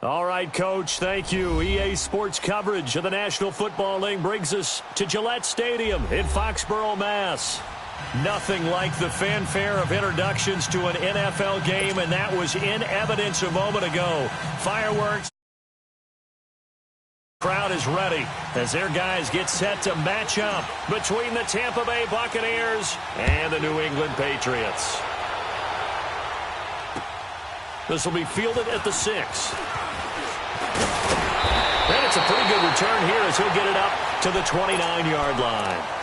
All right, Coach, thank you. EA Sports coverage of the National Football League brings us to Gillette Stadium in Foxborough, Mass. Nothing like the fanfare of introductions to an NFL game, and that was in evidence a moment ago. Fireworks. Crowd is ready as their guys get set to match up between the Tampa Bay Buccaneers and the New England Patriots. This will be fielded at the 6. And it's a pretty good return here as he'll get it up to the 29-yard line.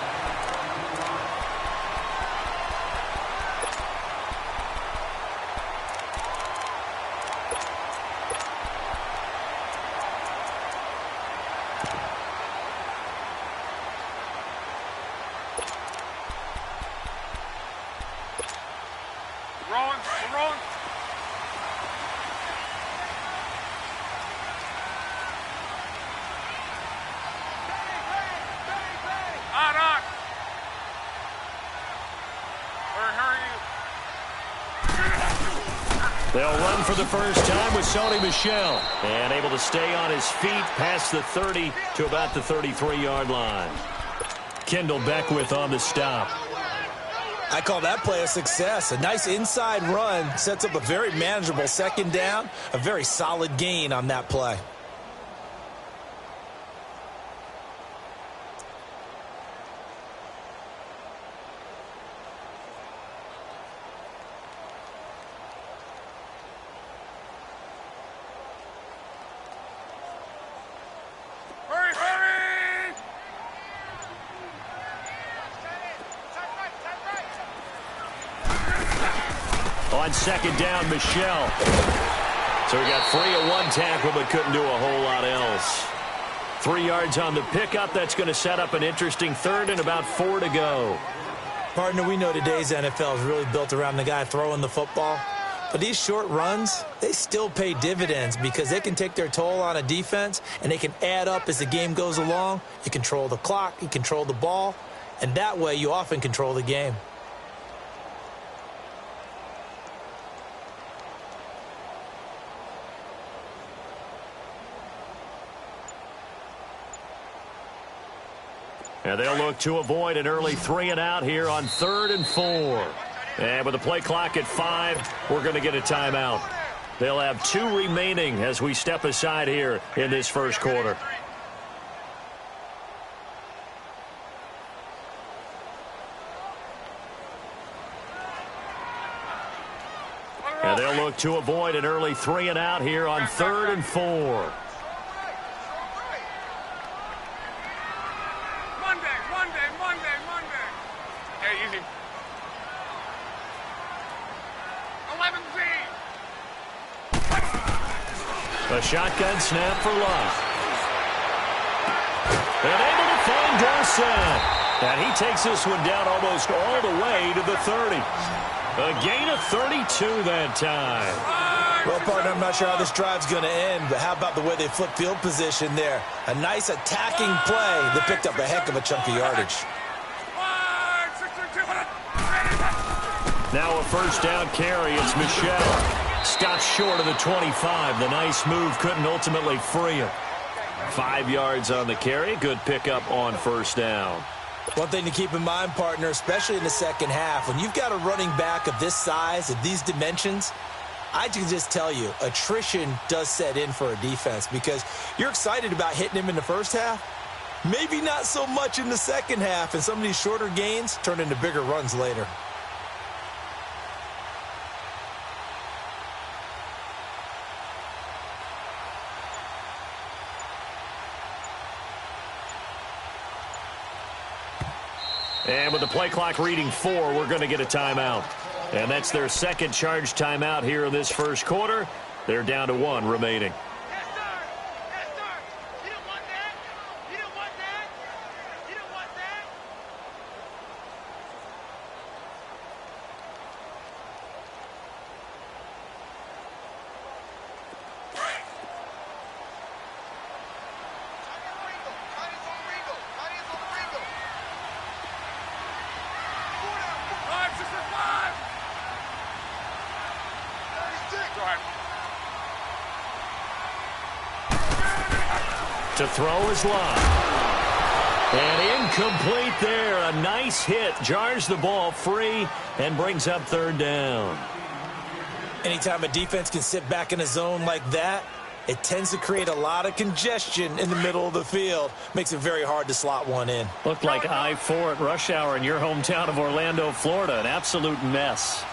They'll run for the first time with Sony Michel. And able to stay on his feet past the 30 to about the 33-yard line. Kendall Beckwith on the stop. I call that play a success. A nice inside run sets up a very manageable second down. A very solid gain on that play. On second down, Michel. So he got free of one tackle but couldn't do a whole lot else. 3 yards on the pickup. That's going to set up an interesting third and about 4 to go. Partner, we know today's NFL is really built around the guy throwing the football. But these short runs, they still pay dividends because they can take their toll on a defense and they can add up as the game goes along. You control the clock, you control the ball, and that way you often control the game. And they'll look to avoid an early 3 and out here on 3rd and 4. And with the play clock at 5, we're going to get a timeout. They'll have 2 remaining as we step aside here in this first quarter. And they'll look to avoid an early 3 and out here on 3rd and 4. A shotgun snap for Luck. And able to find Dorsett. And he takes this one down almost all the way to the 30. A gain of 32 that time. Well, partner, I'm not sure how this drive's going to end, but how about the way they flip field position there? A nice attacking play that picked up a heck of a chunk of yardage. Now a first down carry. It's Michel. Stopped short of the 25. The nice move couldn't ultimately free him. 5 yards on the carry. Good pickup on first down. One thing to keep in mind, partner, especially in the second half, when you've got a running back of this size, of these dimensions, I can just tell you, attrition does set in for a defense because you're excited about hitting him in the first half. Maybe not so much in the second half, and some of these shorter gains turn into bigger runs later. And with the play clock reading 4, we're going to get a timeout. And that's their second charge timeout here in this first quarter. They're down to 1 remaining. To throw is Love. And incomplete there. A nice hit. Jars the ball free and brings up third down. Anytime a defense can sit back in a zone like that, it tends to create a lot of congestion in the middle of the field. Makes it very hard to slot one in. Looked like I-4 at rush hour in your hometown of Orlando, Florida. An absolute mess.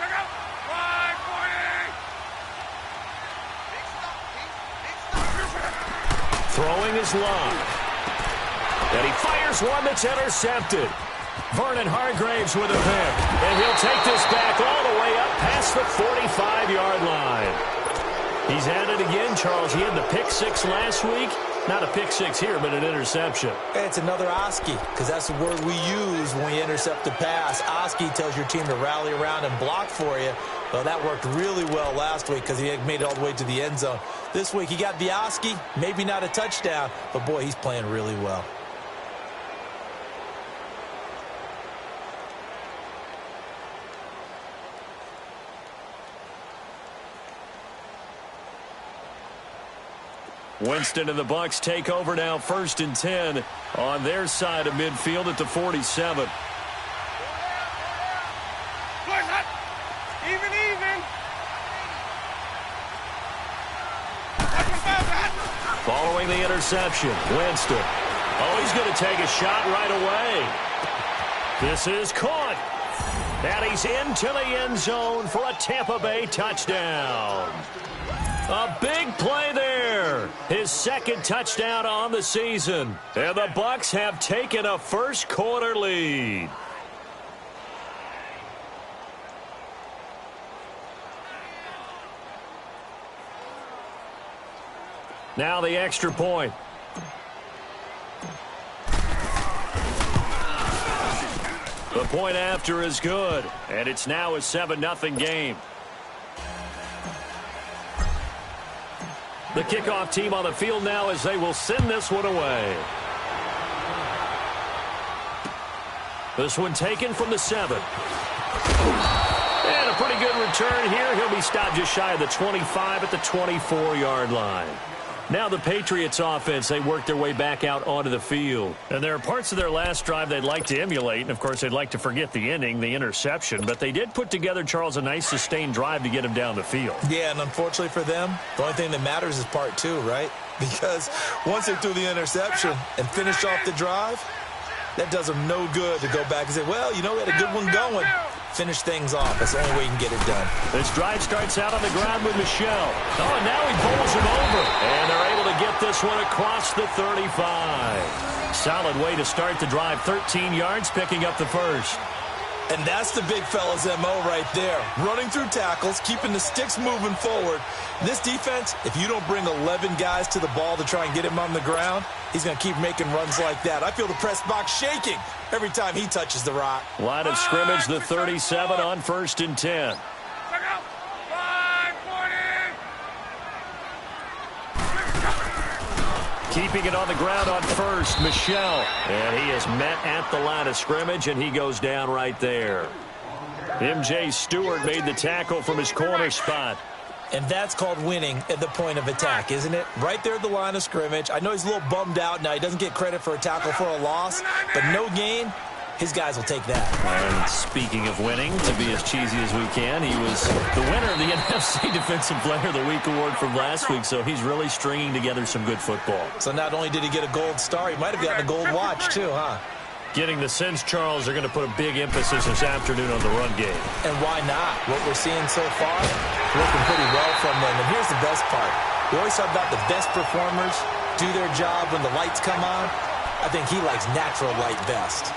Throwing is Love. And he fires one that's intercepted. Vernon Hargraves with a pick. And he'll take this back all the way up past the 45-yard line. He's at it again, Charles. He had the pick six last week. Not a pick six here, but an interception. It's another Oski, because that's the word we use when we intercept a pass. Oski tells your team to rally around and block for you. Well, that worked really well last week because he had made it all the way to the end zone. This week he got the Oski, maybe not a touchdown, but boy, he's playing really well. Winston and the Bucs take over now, 1st and 10 on their side of midfield at the 47. Following the interception, Winston. Oh, he's going to take a shot right away. This is caught. And he's into the end zone for a Tampa Bay touchdown. A big play there. His second touchdown on the season. And the Bucs have taken a first quarter lead. Now the extra point. The point after is good. And it's now a 7-0 game. The kickoff team on the field now as they will send this one away. This one taken from the 7. And a pretty good return here. He'll be stopped just shy of the 25 at the 24-yard line. Now the Patriots offense, they work their way back out onto the field. And there are parts of their last drive they'd like to emulate. And, of course, they'd like to forget the inning, the interception. But they did put together, Charles, a nice sustained drive to get him down the field. Yeah, and unfortunately for them, the only thing that matters is part 2, right? Because once they threw the interception and finished off the drive, that does them no good to go back and say, well, you know, we had a good one going. Finish things off. That's the only way you can get it done. This drive starts out on the ground with Michel. Oh, and now he bowls him over. And they're able to get this one across the 35. Solid way to start the drive. 13 yards, picking up the first. And that's the big fella's MO right there. Running through tackles, keeping the sticks moving forward. This defense, if you don't bring 11 guys to the ball to try and get him on the ground, he's going to keep making runs like that. I feel the press box shaking every time he touches the rock. Line of scrimmage, the 37 on 1st and 10. Keeping it on the ground on first, Michel. And he is met at the line of scrimmage, and he goes down right there. M.J. Stewart made the tackle from his corner spot. And that's called winning at the point of attack, isn't it? Right there at the line of scrimmage. I know he's a little bummed out now. He doesn't get credit for a tackle for a loss, but no gain. His guys will take that. And speaking of winning, to be as cheesy as we can, he was the winner of the NFC Defensive Player of the Week award from last week, so he's really stringing together some good football. So not only did he get a gold star, he might have gotten a gold watch too, huh? Getting the sense, Charles, they're going to put a big emphasis this afternoon on the run game. And why not? What we're seeing so far, working pretty well from them. And here's the best part. We always talk about the best performers do their job when the lights come on. I think he likes natural light best.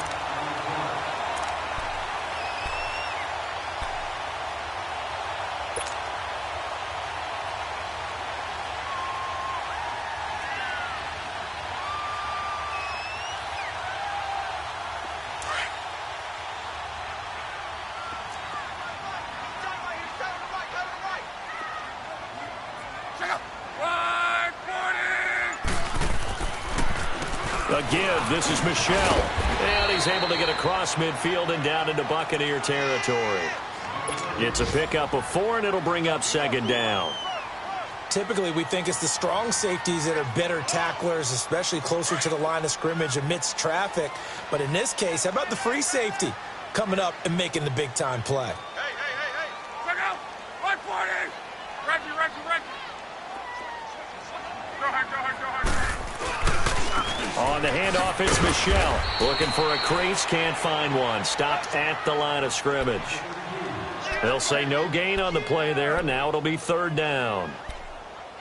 A give. This is Michel. And he's able to get across midfield and down into Buccaneer territory. It's a pickup of 4, and it'll bring up 2nd down. Typically, we think it's the strong safeties that are better tacklers, especially closer to the line of scrimmage amidst traffic. But in this case, how about the free safety coming up and making the big-time play? Hey. Check out. 140. Reggie. Go ahead. On the handoff, it's Michelle. Looking for a crease, can't find one. Stopped at the line of scrimmage. They'll say no gain on the play there, and now it'll be third down.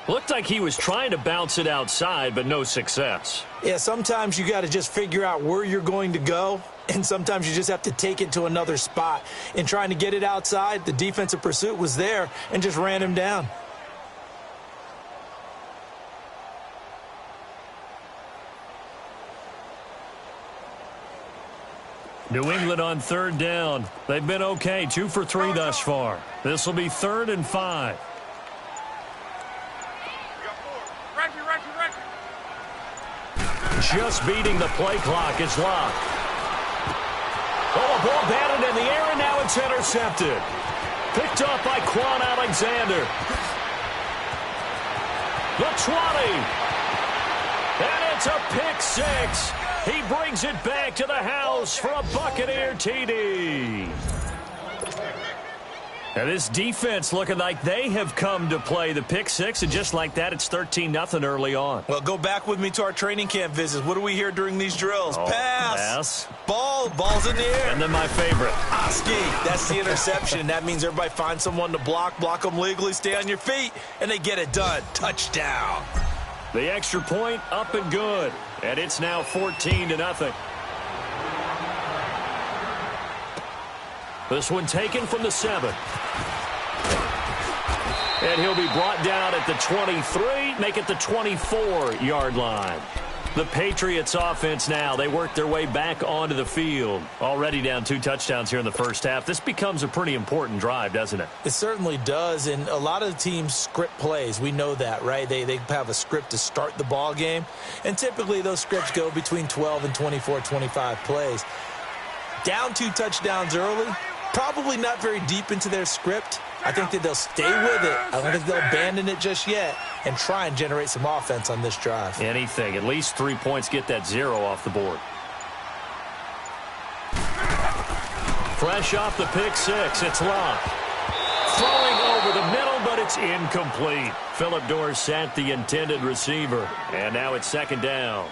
Looked like he was trying to bounce it outside, but no success. Yeah, sometimes you got to just figure out where you're going to go, and sometimes you just have to take it to another spot. In trying to get it outside, the defensive pursuit was there and just ran him down. New England on third down. They've been okay, 2 for 3 thus far. This will be 3rd and 5. Reggie. Just beating the play clock. It's Locke. Oh, a ball batted in the air, and now it's intercepted. Picked up by Quan Alexander. The 20. And it's a pick six. He brings it back to the house for a Buccaneer TD. Now this defense looking like they have come to play the pick six, and just like that, it's 13-0 early on. Well, go back with me to our training camp visits. What do we hear during these drills? Pass. Ball's in the air. And then my favorite. Oski, that's the interception. That means everybody finds someone to block them legally, stay on your feet, and they get it done. Touchdown. The extra point up and good. And it's now 14-0. This one taken from the 7. And he'll be brought down at the 23, make it the 24-yard line. The Patriots offense now, they work their way back onto the field. Already down 2 touchdowns here in the first half. This becomes a pretty important drive, doesn't it? It certainly does, and a lot of the teams script plays. We know that, right? They have a script to start the ball game, and typically those scripts go between 12 and 24, 25 plays. Down 2 touchdowns early, probably not very deep into their script. I think that they'll stay with it. I don't think they'll abandon it just yet and try and generate some offense on this drive. Anything. At least 3 points, get that 0 off the board. Fresh off the pick six, it's Locke. Throwing over the middle, but it's incomplete. Phillip Dorsett, the intended receiver. And now it's 2nd down.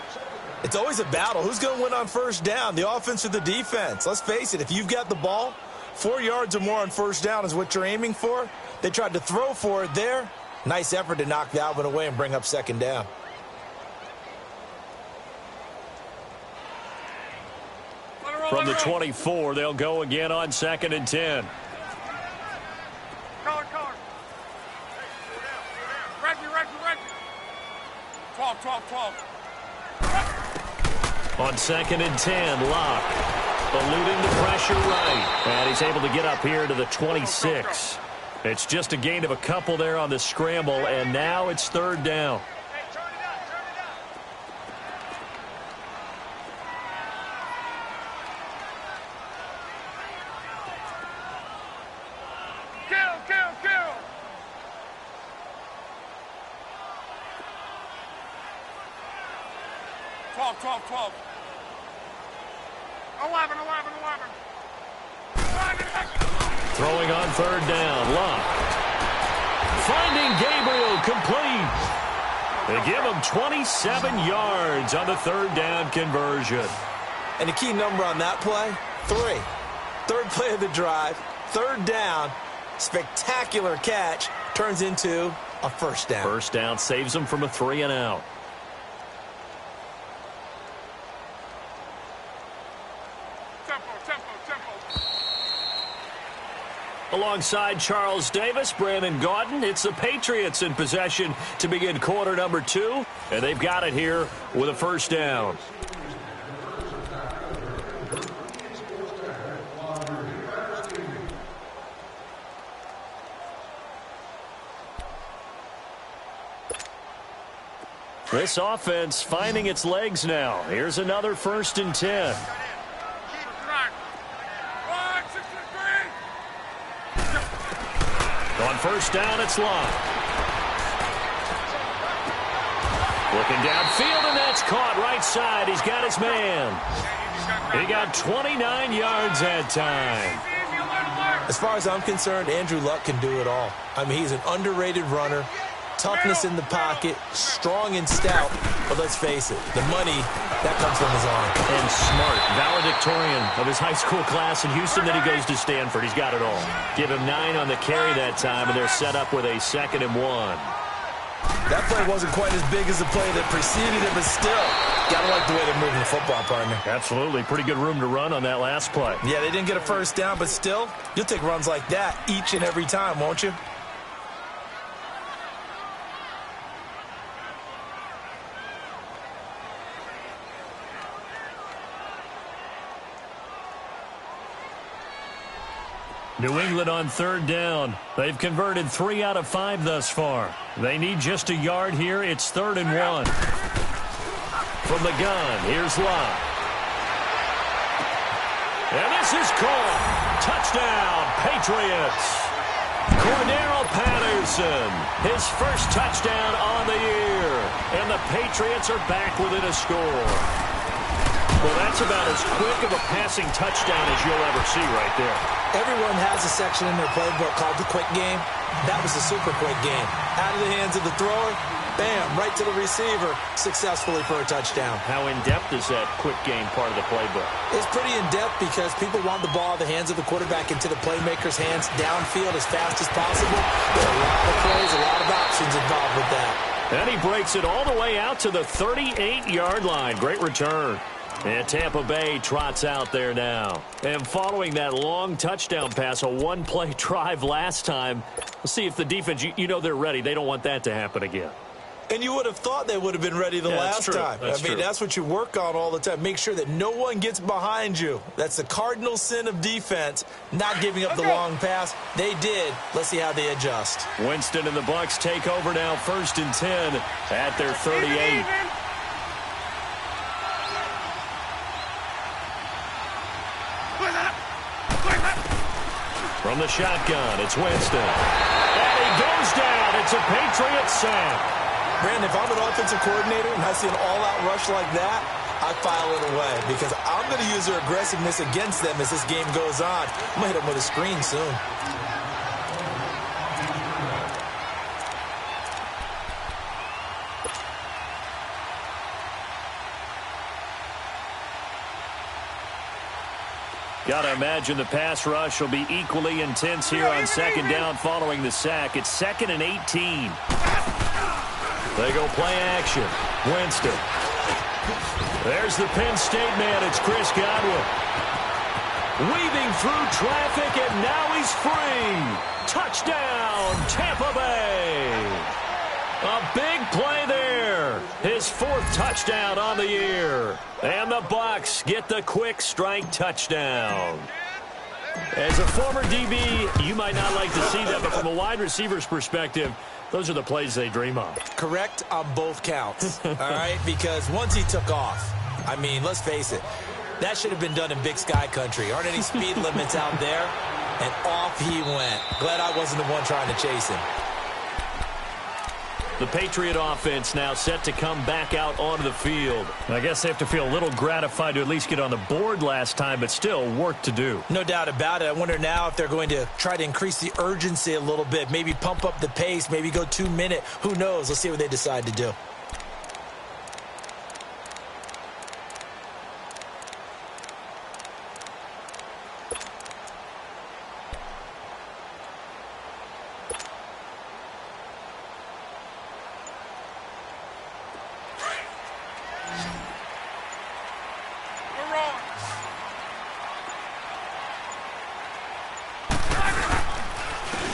It's always a battle. Who's going to win on first down, the offense or the defense? Let's face it, if you've got the ball, 4 yards or more on first down is what you're aiming for. They tried to throw for it there. Nice effort to knock that one away and bring up 2nd down. From the 24, they'll go again on 2nd and 10. Collar. Reggie. 12. On 2nd and 10, Locke eluding the pressure right. And he's able to get up here to the 26. It's just a gain of a couple there on the scramble, and now it's 3rd down. Kill. 12. 11. Throwing on 3rd down, Locke. Finding Gabriel, complete. They give him 27 yards on the 3rd down conversion. And the key number on that play, 3. 3rd play of the drive, 3rd down, spectacular catch, turns into a first down. First down saves him from a 3 and out. Alongside Charles Davis, Brandon Gaudin, it's the Patriots in possession to begin quarter number 2, and they've got it here with a first down. This offense finding its legs now. Here's another 1st and 10. On first down, it's Locke. Looking downfield, and that's caught right side. He's got his man. He got 29 yards that time. As far as I'm concerned, Andrew Luck can do it all. I mean, he's an underrated runner, toughness in the pocket, strong and stout. But let's face it, the money, that comes from his arm. And smart, valedictorian of his high school class in Houston. Then he goes to Stanford. He's got it all. Give him 9 on the carry that time, and they're set up with a 2nd and 1. That play wasn't quite as big as the play that preceded it, but still, gotta like the way they're moving the football, partner. Absolutely. Pretty good room to run on that last play. Yeah, they didn't get a first down, but still, you'll take runs like that each and every time, won't you? New England on 3rd down. They've converted 3 out of 5 thus far. They need just a yard here. It's 3rd and 1. From the gun, here's Lott. And this is called. Touchdown, Patriots. Cordero Patterson, his first touchdown on the year. And the Patriots are back within a score. Well, that's about as quick of a passing touchdown as you'll ever see right there. Everyone has a section in their playbook called the quick game. That was a super quick game. Out of the hands of the thrower, bam, right to the receiver, successfully for a touchdown. How in-depth is that quick game part of the playbook? It's pretty in-depth because people want the ball in the hands of the quarterback into the playmaker's hands downfield as fast as possible. There are a lot of plays, a lot of options involved with that. And he breaks it all the way out to the 38-yard line. Great return. And Tampa Bay trots out there now. And following that long touchdown pass, a one-play drive last time, we'll see if the defense, you know they're ready. They don't want that to happen again. And you would have thought they would have been ready the last time. That's what you work on all the time. Make sure that no one gets behind you. That's the cardinal sin of defense, not giving up the long pass. They did. Let's see how they adjust. Winston and the Bucs take over now, 1st and 10 at their 38. From the shotgun, it's Winston. And he goes down. It's a Patriot sack. Brandon, if I'm an offensive coordinator and I see an all-out rush like that, I file it away because I'm going to use their aggressiveness against them as this game goes on. I'm going to hit them with a screen soon. Got to imagine the pass rush will be equally intense here on 2nd down following the sack. It's 2nd and 18. They go play action. Winston. There's the Penn State man. It's Chris Godwin. Weaving through traffic, and now he's free. Touchdown, Tampa Bay. A big play there. His 4th touchdown on the year. And the Bucs get the quick strike touchdown. As a former DB, you might not like to see that, but from a wide receiver's perspective, those are the plays they dream of. Correct on both counts, all right? Because once he took off, I mean, let's face it, that should have been done in Big Sky country. Aren't any speed limits out there? And off he went. Glad I wasn't the one trying to chase him. The Patriot offense now set to come back out onto the field. I guess they have to feel a little gratified to at least get on the board last time, but still work to do. No doubt about it. I wonder now if they're going to try to increase the urgency a little bit, maybe pump up the pace, maybe go 2-minute. Who knows? Let's see what they decide to do.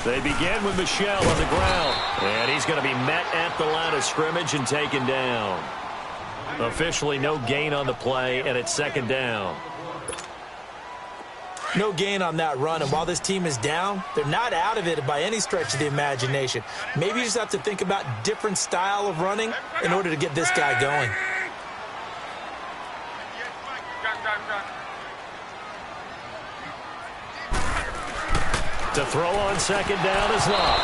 They begin with Michel on the ground. And he's going to be met at the line of scrimmage and taken down. Officially no gain on the play, and it's 2nd down. No gain on that run, and while this team is down, they're not out of it by any stretch of the imagination. Maybe you just have to think about different style of running in order to get this guy going. To throw on 2nd down is Lott.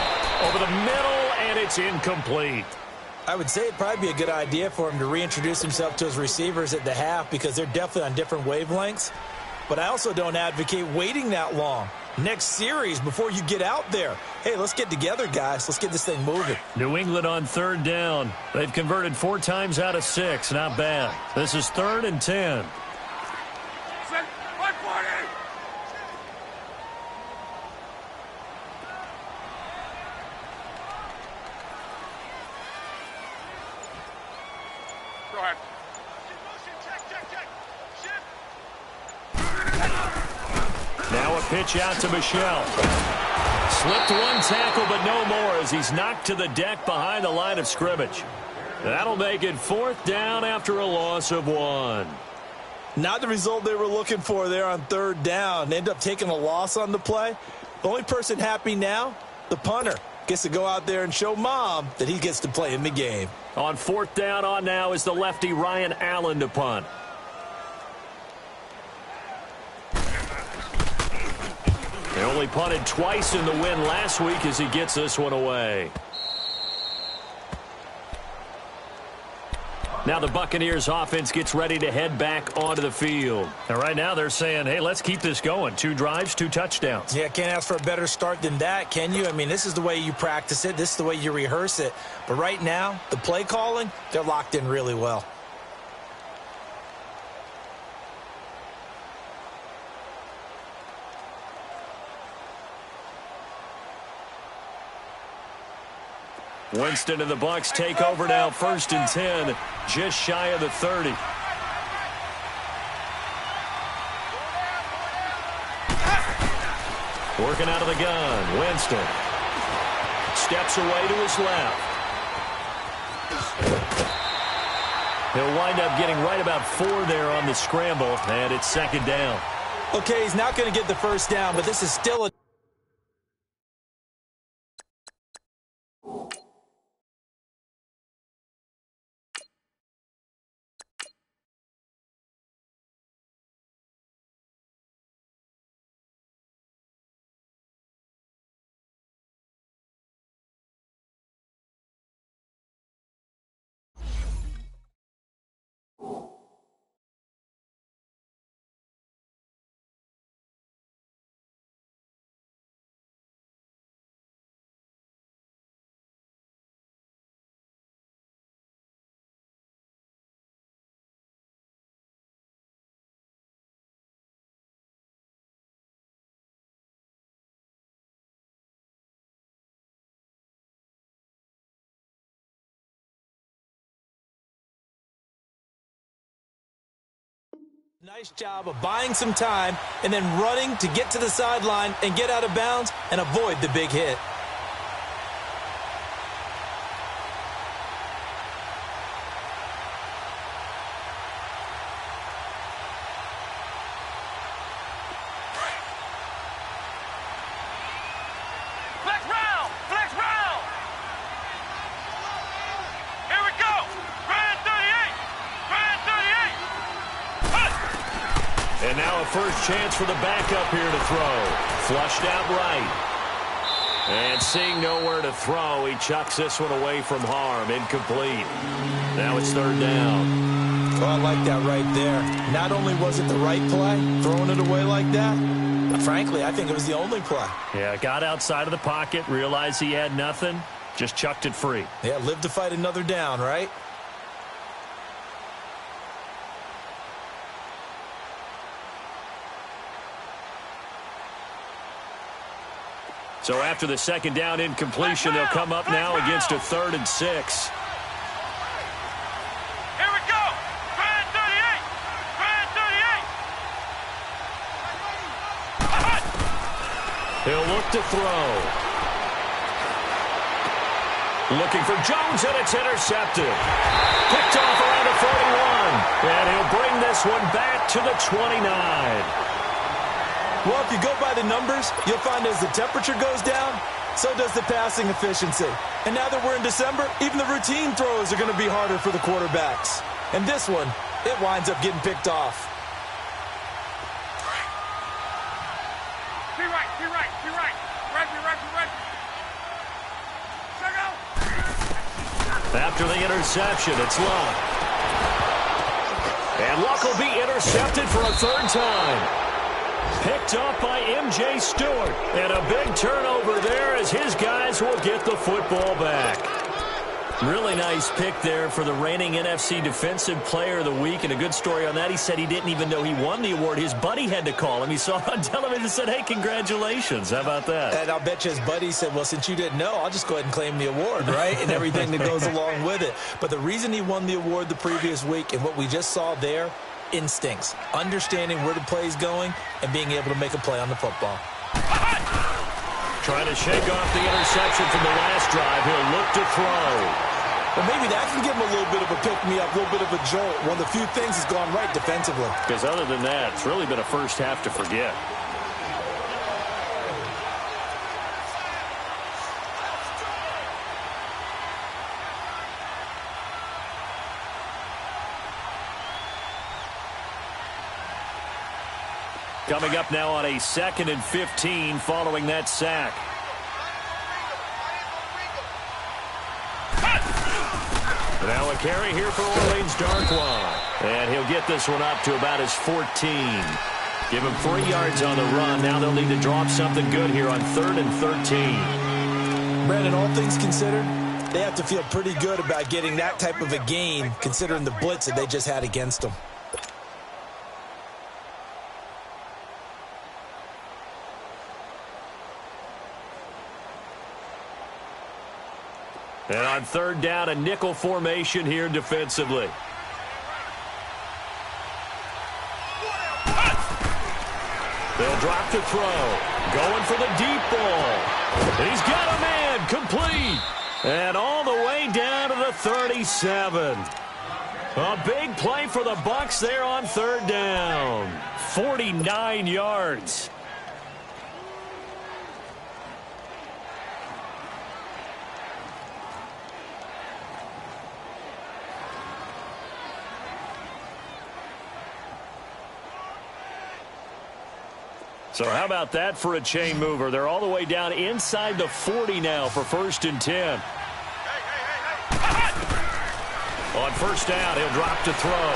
Over the middle, and it's incomplete. I would say it'd probably be a good idea for him to reintroduce himself to his receivers at the half because they're definitely on different wavelengths. But I also don't advocate waiting that long. Next series before you get out there. Hey, let's get together, guys. Let's get this thing moving. New England on 3rd down. They've converted 4 times out of 6. Not bad. This is 3rd and 10. Go ahead. Now a pitch out to Michelle. Slipped one tackle, but no more as he's knocked to the deck behind the line of scrimmage. That'll make it 4th down after a loss of 1. Not the result they were looking for there on 3rd down. They end up taking a loss on the play. The only person happy now, the punter, gets to go out there and show Mom that he gets to play in the game. On 4th down on now is the lefty Ryan Allen to punt. They only punted twice in the win last week as he gets this one away. Now the Buccaneers offense gets ready to head back onto the field. And right now they're saying, hey, let's keep this going. 2 drives, 2 touchdowns. Yeah, can't ask for a better start than that, can you? I mean, this is the way you practice it. This is the way you rehearse it. But right now, the play calling, they're locked in really well. Winston and the Bucs take over now, 1st and 10, just shy of the 30. Working out of the gun, Winston. Steps away to his left. He'll wind up getting right about 4 there on the scramble, and it's 2nd down. Okay, he's not going to get the 1st down, but this is still a nice job of buying some time and then running to get to the sideline and get out of bounds and avoid the big hit. Flex round! Flex round! Here we go! Grand 38! Grand 38! Hut! And now a first chance for the backup here to throw. Flushed out right. And seeing nowhere to throw, he chucks this one away from harm. Incomplete. Now it's 3rd down. Oh, I like that right there. Not only was it the right play, throwing it away like that, but frankly, I think it was the only play. Yeah, got outside of the pocket, realized he had nothing, just chucked it free. Yeah, live to fight another down, right? So after the 2nd down incompletion, they'll come up now against a 3rd and 6. Here we go! Grand 38! Grand 38! Hut! He'll look to throw. Looking for Jones, and it's intercepted. Picked off around the 41. And he'll bring this one back to the 29. Well, if you go by the numbers, you'll find as the temperature goes down, so does the passing efficiency. And now that we're in December, even the routine throws are going to be harder for the quarterbacks. And this one, it winds up getting picked off. Be right, be right, be right. Right, be right, be right. Check out. After the interception, it's Luck. And Luck will be intercepted for a third time. Picked up by M.J. Stewart. And a big turnover there as his guys will get the football back. Really nice pick there for the reigning NFC Defensive Player of the Week. And a good story on that. He said he didn't even know he won the award. His buddy had to call him. He saw it on television and said, hey, congratulations. How about that? And I'll bet you his buddy said, well, since you didn't know, I'll just go ahead and claim the award, right? And everything that goes along with it. But the reason he won the award the previous week and what we just saw there, instincts, understanding where the play is going and being able to make a play on the football. Trying to shake off the interception from the last drive. He'll look to throw. Well, maybe that can give him a little bit of a pick-me-up, a little bit of a jolt. One of the few things has gone right defensively. Because other than that, it's really been a first half to forget. Coming up now on a 2nd and 15 following that sack. Now a carry here for Orleans Darkwa. And he'll get this one up to about his 14. Give him 3 yards on the run. Now they'll need to drop something good here on 3rd and 13. Brandon, all things considered, they have to feel pretty good about getting that type of a gain considering the blitz that they just had against them. And on 3rd down, a nickel formation here defensively. They'll drop to throw. Going for the deep ball. He's got a man. Complete. And all the way down to the 37. A big play for the Bucs there on 3rd down. 49 yards. So how about that for a chain mover? They're all the way down inside the 40 now for 1st and 10. On 1st down, he'll drop to throw.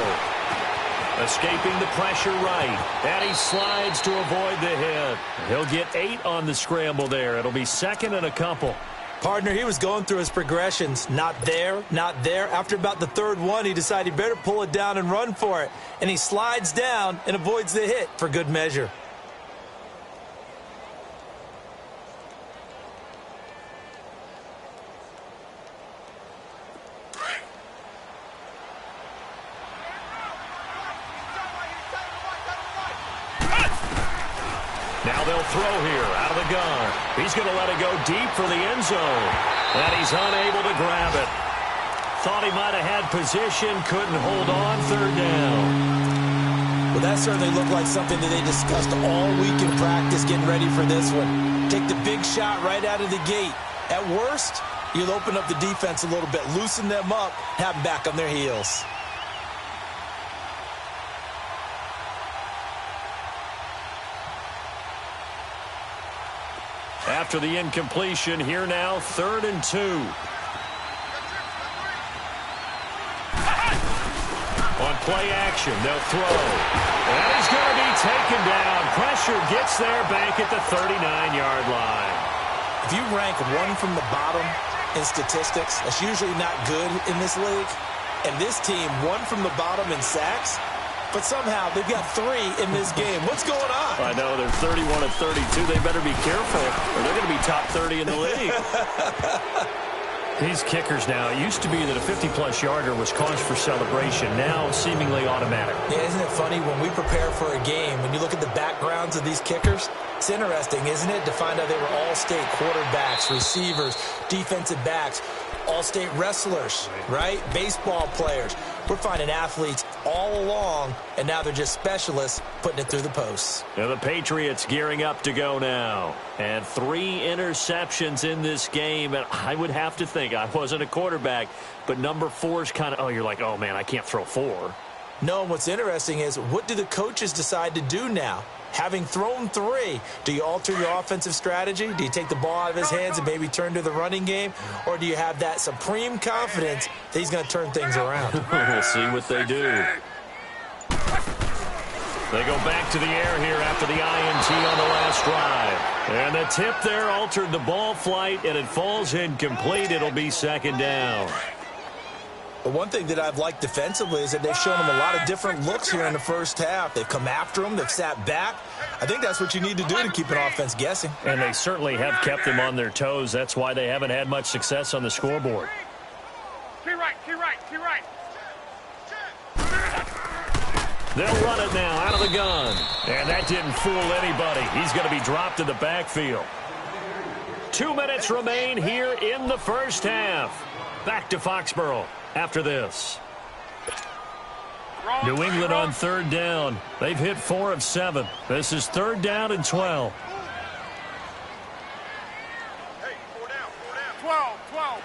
Escaping the pressure right. And he slides to avoid the hit. He'll get 8 on the scramble there. It'll be 2nd and a couple. Partner, he was going through his progressions. Not there, not there. After about the 3rd one, he decided he better pull it down and run for it. And he slides down and avoids the hit for good measure. Now they'll throw here out of the gun. He's going to let it go deep for the end zone. And he's unable to grab it. Thought he might have had position, couldn't hold on 3rd down. Well, that certainly looked like something that they discussed all week in practice getting ready for this one. Take the big shot right out of the gate. At worst, you'll open up the defense a little bit, loosen them up, have them back on their heels. After the incompletion, here now, 3rd and 2. On play action, they'll throw. And he's going to be taken down. Pressure gets there back at the 39-yard line. If you rank one from the bottom in statistics, that's usually not good in this league. And this team, one from the bottom in sacks, but somehow they've got 3 in this game. What's going on? I know, they're 31 and 32. They better be careful, or they're going to be top 30 in the league. These kickers now, it used to be that a 50-plus yarder was cause for celebration. Now, seemingly automatic. Yeah, isn't it funny when we prepare for a game, when you look at the backgrounds of these kickers, it's interesting, isn't it, to find out they were all-state quarterbacks, receivers, defensive backs, all-state wrestlers, right? Baseball players. We're finding athletes all along, and now they're just specialists putting it through the posts. Now the Patriots gearing up to go now. And 3 interceptions in this game. And I would have to think, I wasn't a quarterback, but number 4 is kind of, oh, you're like, oh, man, I can't throw 4. No, and what's interesting is, what do the coaches decide to do now? Having thrown 3, do you alter your offensive strategy? Do you take the ball out of his hands and maybe turn to the running game? Or do you have that supreme confidence that he's going to turn things around? We'll see what they do. They go back to the air here after the INT on the last drive. And the tip there altered the ball flight, and it falls incomplete. It'll be second down. But one thing that I've liked defensively is that they've shown him a lot of different looks here in the first half. They've come after him. They've sat back. I think that's what you need to do to keep an offense guessing. And they certainly have kept them on their toes. That's why they haven't had much success on the scoreboard. Key right, key right, key right. They'll run it now out of the gun. And that didn't fool anybody. He's going to be dropped in the backfield. 2 minutes remain here in the first half. Back to Foxborough after this. New England on third down. They've hit 4 of 7. This is third down and 12. Hey, 4 down, 12, 12.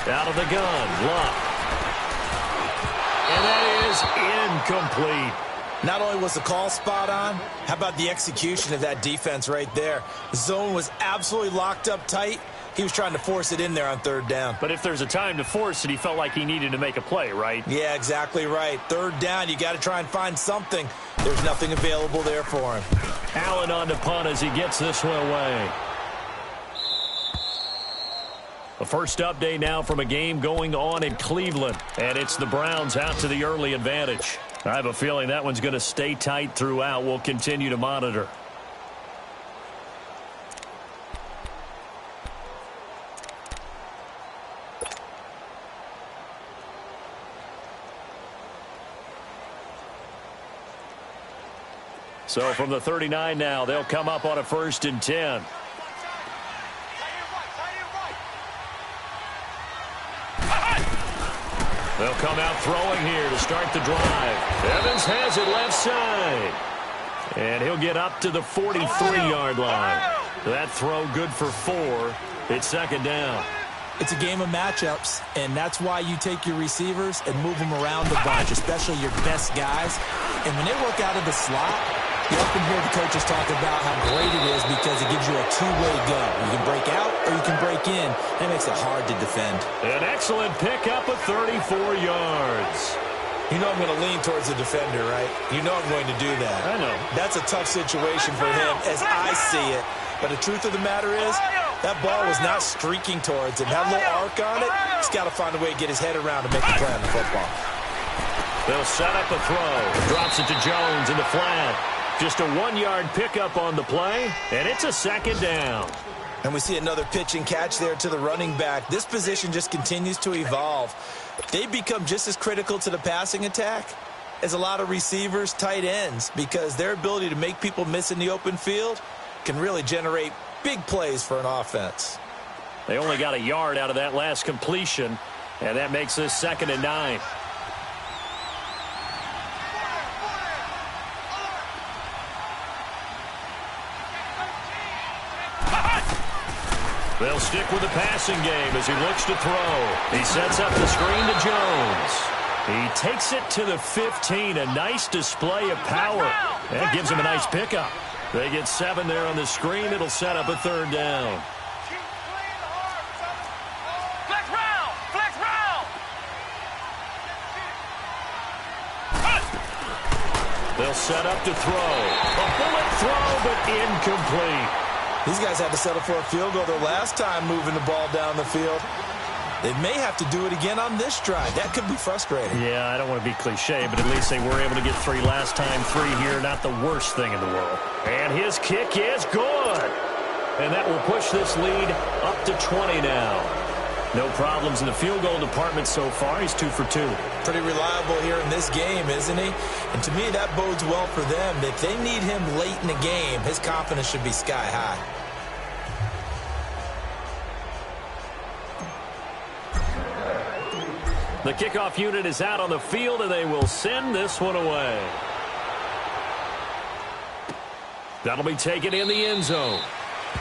Out of the gun, Luck. And that is incomplete. Not only was the call spot on, how about the execution of that defense right there? The zone was absolutely locked up tight. He was trying to force it in there on third down. But if there's a time to force it, he felt like he needed to make a play, right? Yeah, exactly right. Third down, you got to try and find something. There's nothing available there for him. Allen on the punt as he gets this one away. The first update now from a game going on in Cleveland. And it's the Browns out to the early advantage. I have a feeling that one's going to stay tight throughout. We'll continue to monitor. So from the 39 now, they'll come up on a 1st and 10. They'll come out throwing here to start the drive. Evans has it left side. And he'll get up to the 43-yard line. That throw good for 4. It's second down. It's a game of matchups, and that's why you take your receivers and move them around the bunch, especially your best guys. And when they work out of the slot, you often hear the coaches talk about how great it is because it gives you a two-way go. You can break out or you can break in. That makes it hard to defend. An excellent pickup of 34 yards. You know I'm going to lean towards the defender, right? You know I'm going to do that. I know. That's a tough situation for him as I see it. But the truth of the matter is, that ball was not streaking towards him. Had a little arc on it. He's got to find a way to get his head around to make a play on the football. They'll set up a throw. Drops it to Jones in the flat. Just a 1-yard pickup on the play, and it's a second down. And we see another pitch and catch there to the running back. This position just continues to evolve. They become just as critical to the passing attack as a lot of receivers, tight ends, because their ability to make people miss in the open field can really generate big plays for an offense. They only got a yard out of that last completion, and that makes this 2nd and 9. They'll stick with the passing game as he looks to throw. He sets up the screen to Jones. He takes it to the 15. A nice display of power. That gives him a nice pickup. They get 7 there on the screen. It'll set up a 3rd down. Flex round! Flex round! They'll set up to throw. A bullet throw, but incomplete. These guys had to settle for a field goal their last time moving the ball down the field. They may have to do it again on this drive. That could be frustrating. Yeah, I don't want to be cliche, but at least they were able to get 3 last time. 3 here, not the worst thing in the world. And his kick is good. And that will push this lead up to 20 now. No problems in the field goal department so far. He's 2 for 2. Pretty reliable here in this game, isn't he? And to me, that bodes well for them. If they need him late in the game, his confidence should be sky high. The kickoff unit is out on the field, and they will send this one away. That'll be taken in the end zone.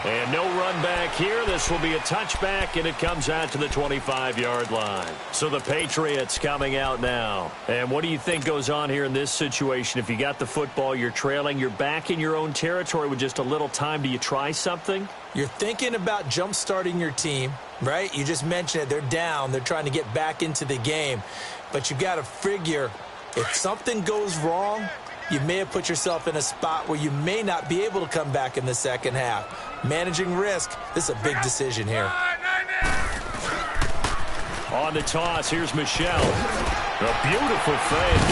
And no run back here. This will be a touchback, and it comes out to the 25-yard line. So the Patriots coming out now. And what do you think goes on here in this situation? If you got the football, you're trailing, you're back in your own territory with just a little time. Do you try something? You're thinking about jump-starting your team, right? You just mentioned it. They're down. They're trying to get back into the game. But you got to figure if something goes wrong, you may have put yourself in a spot where you may not be able to come back in the second half. Managing risk, this is a big decision here. On the toss, here's Michelle. A beautiful fake.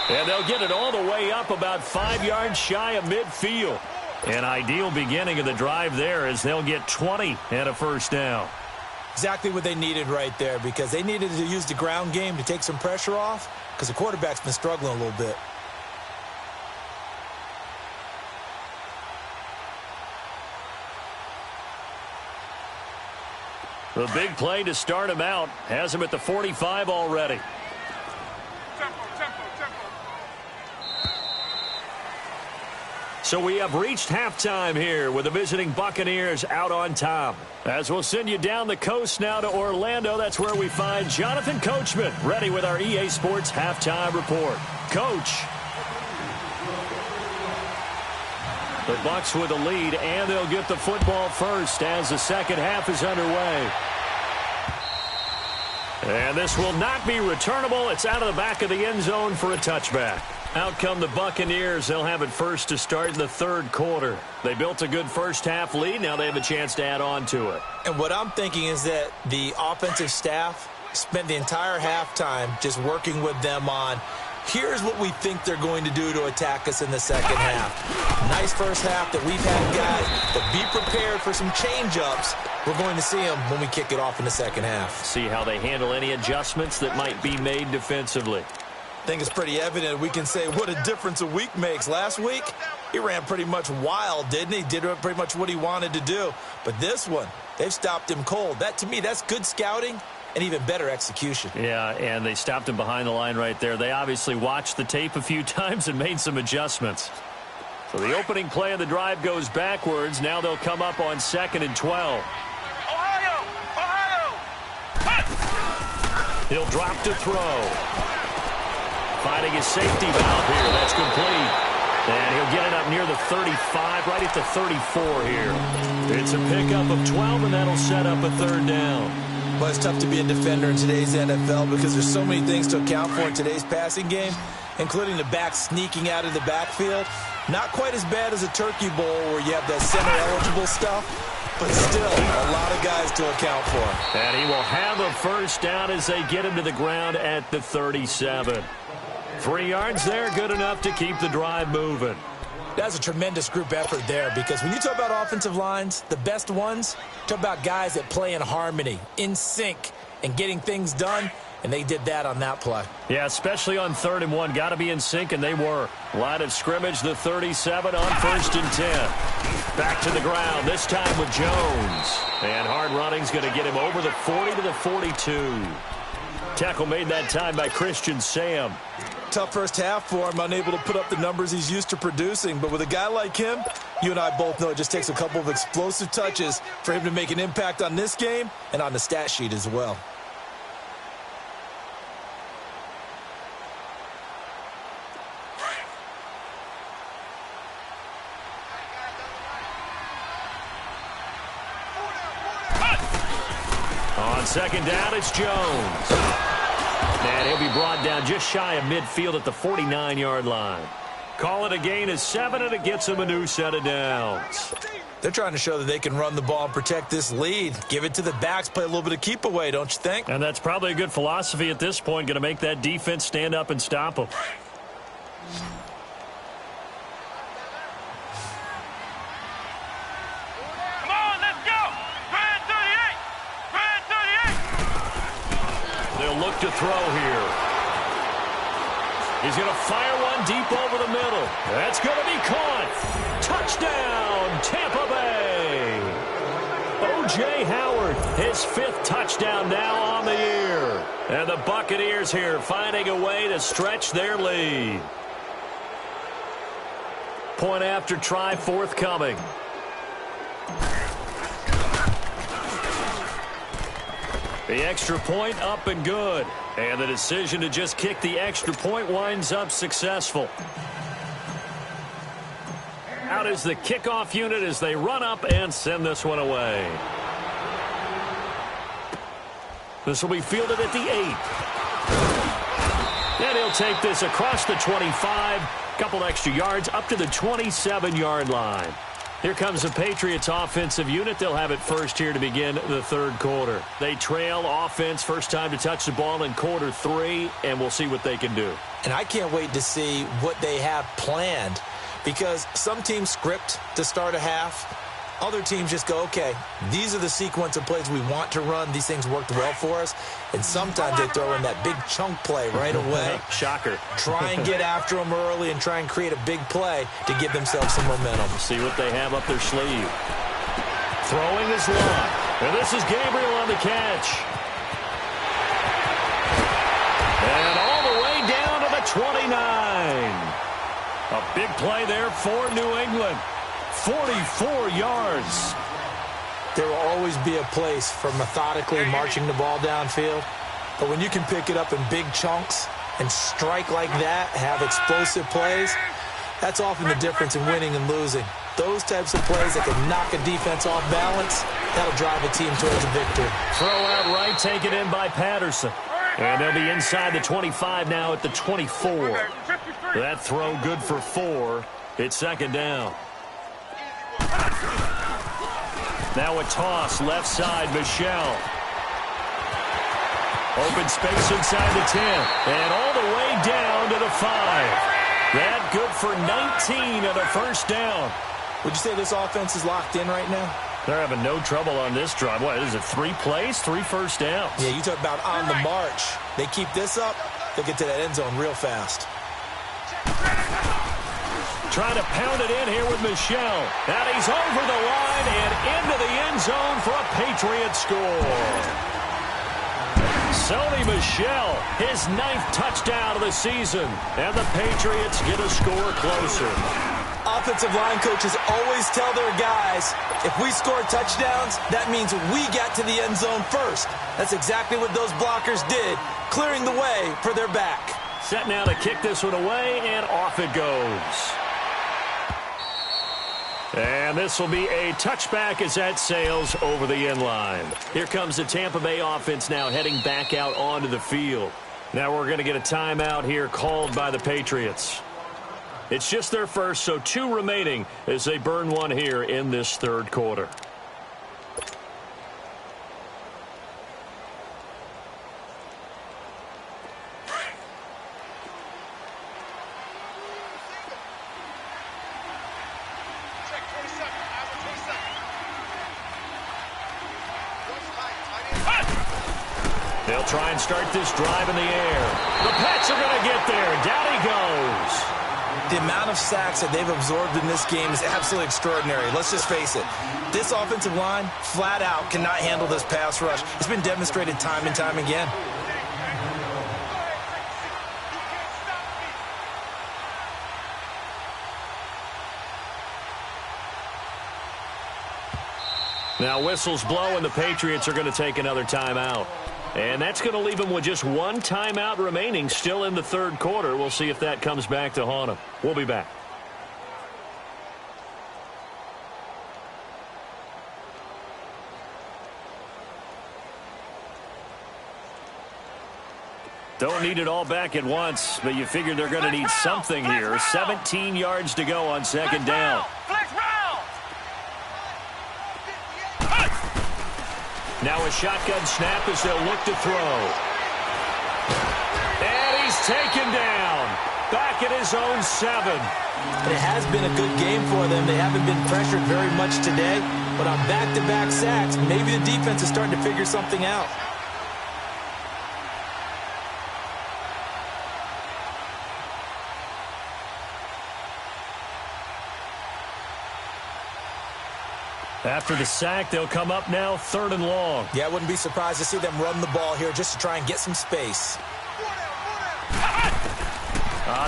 And they'll get it all the way up about 5 yards shy of midfield. An ideal beginning of the drive there as they'll get 20 and a first down. Exactly what they needed right there, because they needed to use the ground game to take some pressure off, because the quarterback's been struggling a little bit. The big play to start him out has him at the 45 already. So we have reached halftime here with the visiting Buccaneers out on top. As we'll send you down the coast now to Orlando, that's where we find Jonathan Coachman ready with our EA Sports halftime report. Coach. The Bucs with the lead, and they'll get the football first as the second half is underway. And this will not be returnable. It's out of the back of the end zone for a touchback. Out come the Buccaneers. They'll have it first to start in the third quarter. They built a good first half lead. Now they have a chance to add on to it. And what I'm thinking is that the offensive staff spent the entire halftime just working with them on, here's what we think they're going to do to attack us in the second half. Nice first half that we've had, guys, but be prepared for some change-ups. We're going to see them when we kick it off in the second half. See how they handle any adjustments that might be made defensively. I think it's pretty evident. We can say what a difference a week makes. Last week, he ran pretty much wild, didn't he? Did pretty much what he wanted to do. But this one, they've stopped him cold. That, to me, that's good scouting and even better execution. Yeah, and they stopped him behind the line right there. They obviously watched the tape a few times and made some adjustments. So the opening play of the drive goes backwards. Now they'll come up on 2nd and 12. He'll drop to throw. Finding his safety valve here. That's complete. And he'll get it up near the 35, right at the 34 here. It's a pickup of 12, and that'll set up a third down. Well, it's tough to be a defender in today's NFL because there's so many things to account for in today's passing game, including the back sneaking out of the backfield. Not quite as bad as a turkey bowl where you have that center-eligible stuff, but still a lot of guys to account for. And he will have a first down as they get him to the ground at the 37. 3 yards there, good enough to keep the drive moving. That's a tremendous group effort there, because when you talk about offensive lines, the best ones, talk about guys that play in harmony, in sync, and getting things done, and they did that on that play. Yeah, especially on 3rd and 1. Got to be in sync, and they were. Line of scrimmage, the 37 on 1st and 10. Back to the ground, this time with Jones. And hard running's going to get him over the 40 to the 42. Tackle made that time by Christian Sam. Tough first half for him, unable to put up the numbers he's used to producing. But with a guy like him, you and I both know it just takes a couple of explosive touches for him to make an impact on this game and on the stat sheet as well. On 2nd down, it's Jones. And he'll be brought down just shy of midfield at the 49-yard line. Call it a gain of 7, and it gets him a new set of downs. They're trying to show that they can run the ball and protect this lead. Give it to the backs, play a little bit of keep away, don't you think? And that's probably a good philosophy at this point, going to make that defense stand up and stop them. Come on, let's go! Brand 38! Brand 38! They'll look to throw here. He's going to fire one deep over the middle. That's going to be caught. Touchdown, Tampa Bay. O.J. Howard, his 5th touchdown now on the year. And the Buccaneers here finding a way to stretch their lead. Point after try forthcoming. The extra point up and good. And the decision to just kick the extra point winds up successful. Out is the kickoff unit as they run up and send this one away. This will be fielded at the 8. And he'll take this across the 25. Couple extra yards up to the 27-yard line. Here comes the Patriots offensive unit. They'll have it first here to begin the third quarter. They trail offense, first time to touch the ball in quarter 3, and we'll see what they can do. And I can't wait to see what they have planned, because some teams script to start a half. Other teams just go, okay, these are the sequence of plays we want to run. These things worked well for us. And sometimes they throw in that big chunk play right away. Shocker. Try and get after them early and try and create a big play to give themselves some momentum. See what they have up their sleeve. Throwing is long. And this is Gabriel on the catch. And all the way down to the 29. A big play there for New England. 44 yards. There will always be a place for methodically marching the ball downfield. But when you can pick it up in big chunks and strike like that, have explosive plays, that's often the difference in winning and losing. Those types of plays that can knock a defense off balance, that'll drive a team towards a victory. Throw out right, taken in by Patterson. And they'll be inside the 25 now at the 24. That throw good for 4. It's second down. Now a toss, left side, Michelle. Open space inside the 10. And all the way down to the 5. That good for 19 and a first down. Would you say this offense is locked in right now? They're having no trouble on this drive. What is it, 3 plays, 3 first downs? Yeah, you talk about on the march. They keep this up, they'll get to that end zone real fast. Trying to pound it in here with Michelle. And he's over the line and into the end zone for a Patriot score. Sony Michel, his 9th touchdown of the season. And the Patriots get a score closer. Offensive line coaches always tell their guys, if we score touchdowns, that means we got to the end zone first. That's exactly what those blockers did, clearing the way for their back. Set now to kick this one away, and off it goes. And this will be a touchback as that sails over the end line. Here comes the Tampa Bay offense now heading back out onto the field. Now we're going to get a timeout here called by the Patriots. It's just their first, so 2 remaining as they burn one here in this third quarter. They'll try and start this drive in the air. The Pats are going to get there. Down he goes. The amount of sacks that they've absorbed in this game is absolutely extraordinary. Let's just face it. This offensive line, flat out, cannot handle this pass rush. It's been demonstrated time and time again. Now whistles blow, and the Patriots are going to take another timeout. And that's going to leave them with just 1 timeout remaining still in the third quarter. We'll see if that comes back to haunt them. We'll be back. Don't need it all back at once, but you figure they're going to need something here. 17 yards to go on second down. Now a shotgun snap as they'll look to throw. And he's taken down. Back at his own 7. It has been a good game for them. They haven't been pressured very much today. But on back-to-back sacks, maybe the defense is starting to figure something out. After the sack, they'll come up now 3rd and long. Yeah, I wouldn't be surprised to see them run the ball here just to try and get some space.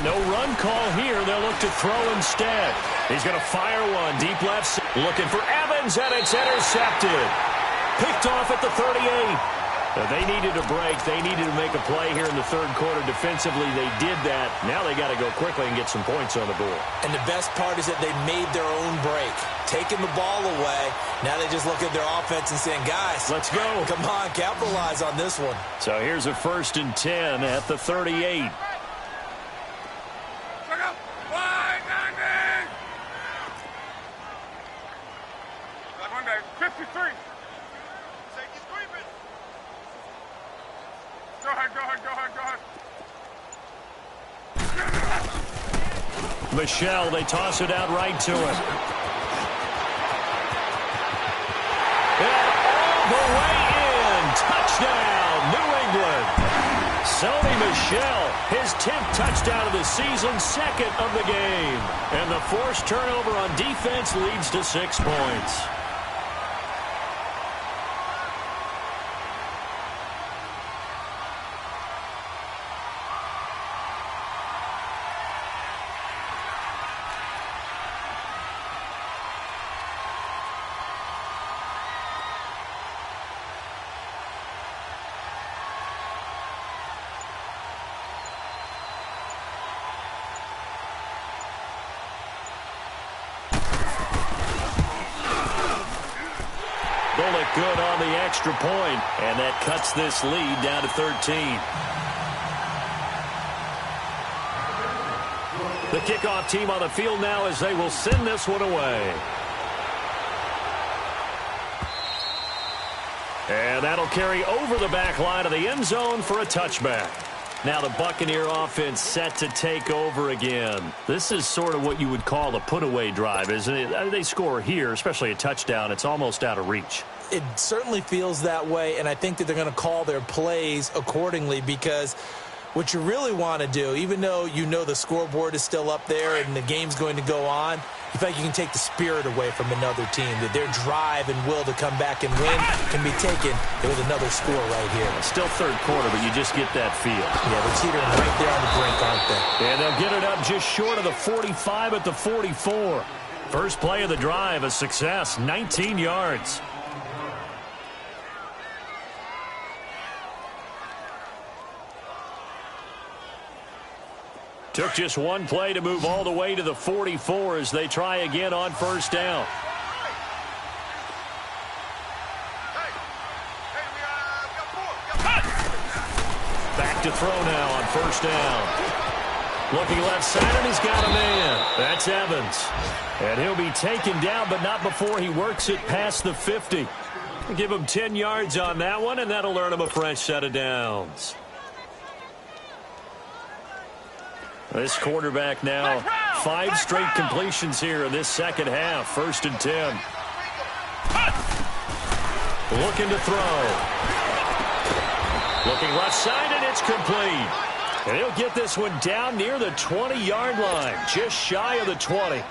No run call here. They'll look to throw instead. He's going to fire one deep left. Looking for Evans, and it's intercepted. Picked off at the 38. They needed a break. They needed to make a play here in the third quarter. Defensively, they did that. Now they got to go quickly and get some points on the board. And the best part is that they made their own break. Taking the ball away. Now they just look at their offense and saying, guys, let's go. Come on, capitalize on this one. So here's a 1st and 10 at the 38. Michelle, they toss it out right to him. And all the way in. Touchdown, New England. Sony Michel, his 10th touchdown of the season, 2nd of the game. And the forced turnover on defense leads to 6 points. Bullock good on the extra point, and that cuts this lead down to 13. The kickoff team on the field now as they will send this one away. And that'll carry over the back line of the end zone for a touchback. Now the Buccaneer offense set to take over again. This is sort of what you would call a put-away drive, isn't it? They score here, especially a touchdown. It's almost out of reach. It certainly feels that way, and I think that they're going to call their plays accordingly because what you really want to do, even though you know the scoreboard is still up there and the game's going to go on, you think you can take the spirit away from another team, that their drive and will to come back and win can be taken with another score right here. Still third quarter, but you just get that feel. Yeah, they're teetering right there on the brink, aren't they? And they'll get it up just short of the 45 at the 44. First play of the drive, a success, 19 yards. Took just one play to move all the way to the 44 as they try again on first down. Back to throw now on first down. Looking left side, and he's got a man. That's Evans. And he'll be taken down, but not before he works it past the 50. Give him 10 yards on that one, and that'll earn him a fresh set of downs. This quarterback now 5 straight completions here in this second half. 1st and 10. Looking to throw. Looking left side, and it's complete. And he'll get this one down near the 20-yard line, just shy of the 20.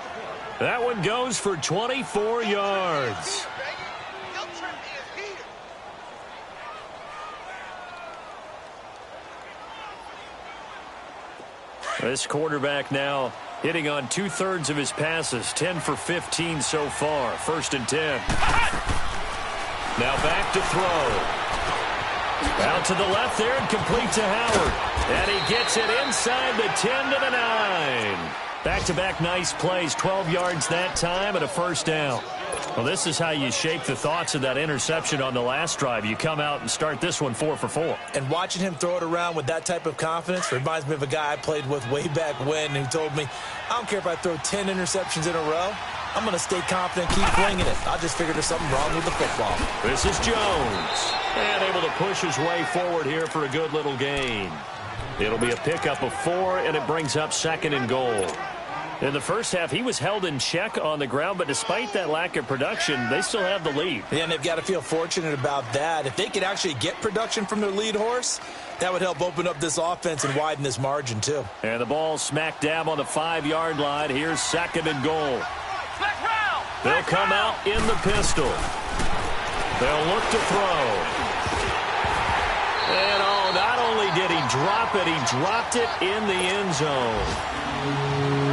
That one goes for 24 yards. This quarterback now hitting on 2/3 of his passes, 10 for 15 so far. 1st and 10. Now back to throw. Out to the left there and complete to Howard. And he gets it inside the 10 to the 9. Back-to-back nice plays, 12 yards that time and a first down. Well, this is how you shake the thoughts of that interception on the last drive. You come out and start this one 4 for 4. And watching him throw it around with that type of confidence reminds me of a guy I played with way back when who told me, I don't care if I throw 10 interceptions in a row. I'm going to stay confident, keep flinging it. I just figured there's something wrong with the football. This is Jones. And able to push his way forward here for a good little gain. It'll be a pickup of 4, and it brings up 2nd and goal. In the first half, he was held in check on the ground, but despite that lack of production, they still have the lead. Yeah, and they've got to feel fortunate about that. If they could actually get production from their lead horse, that would help open up this offense and widen this margin, too. And the ball smack dab on the 5-yard line. Here's 2nd and goal. They'll come out in the pistol. They'll look to throw. And not only did he drop it, he dropped it in the end zone.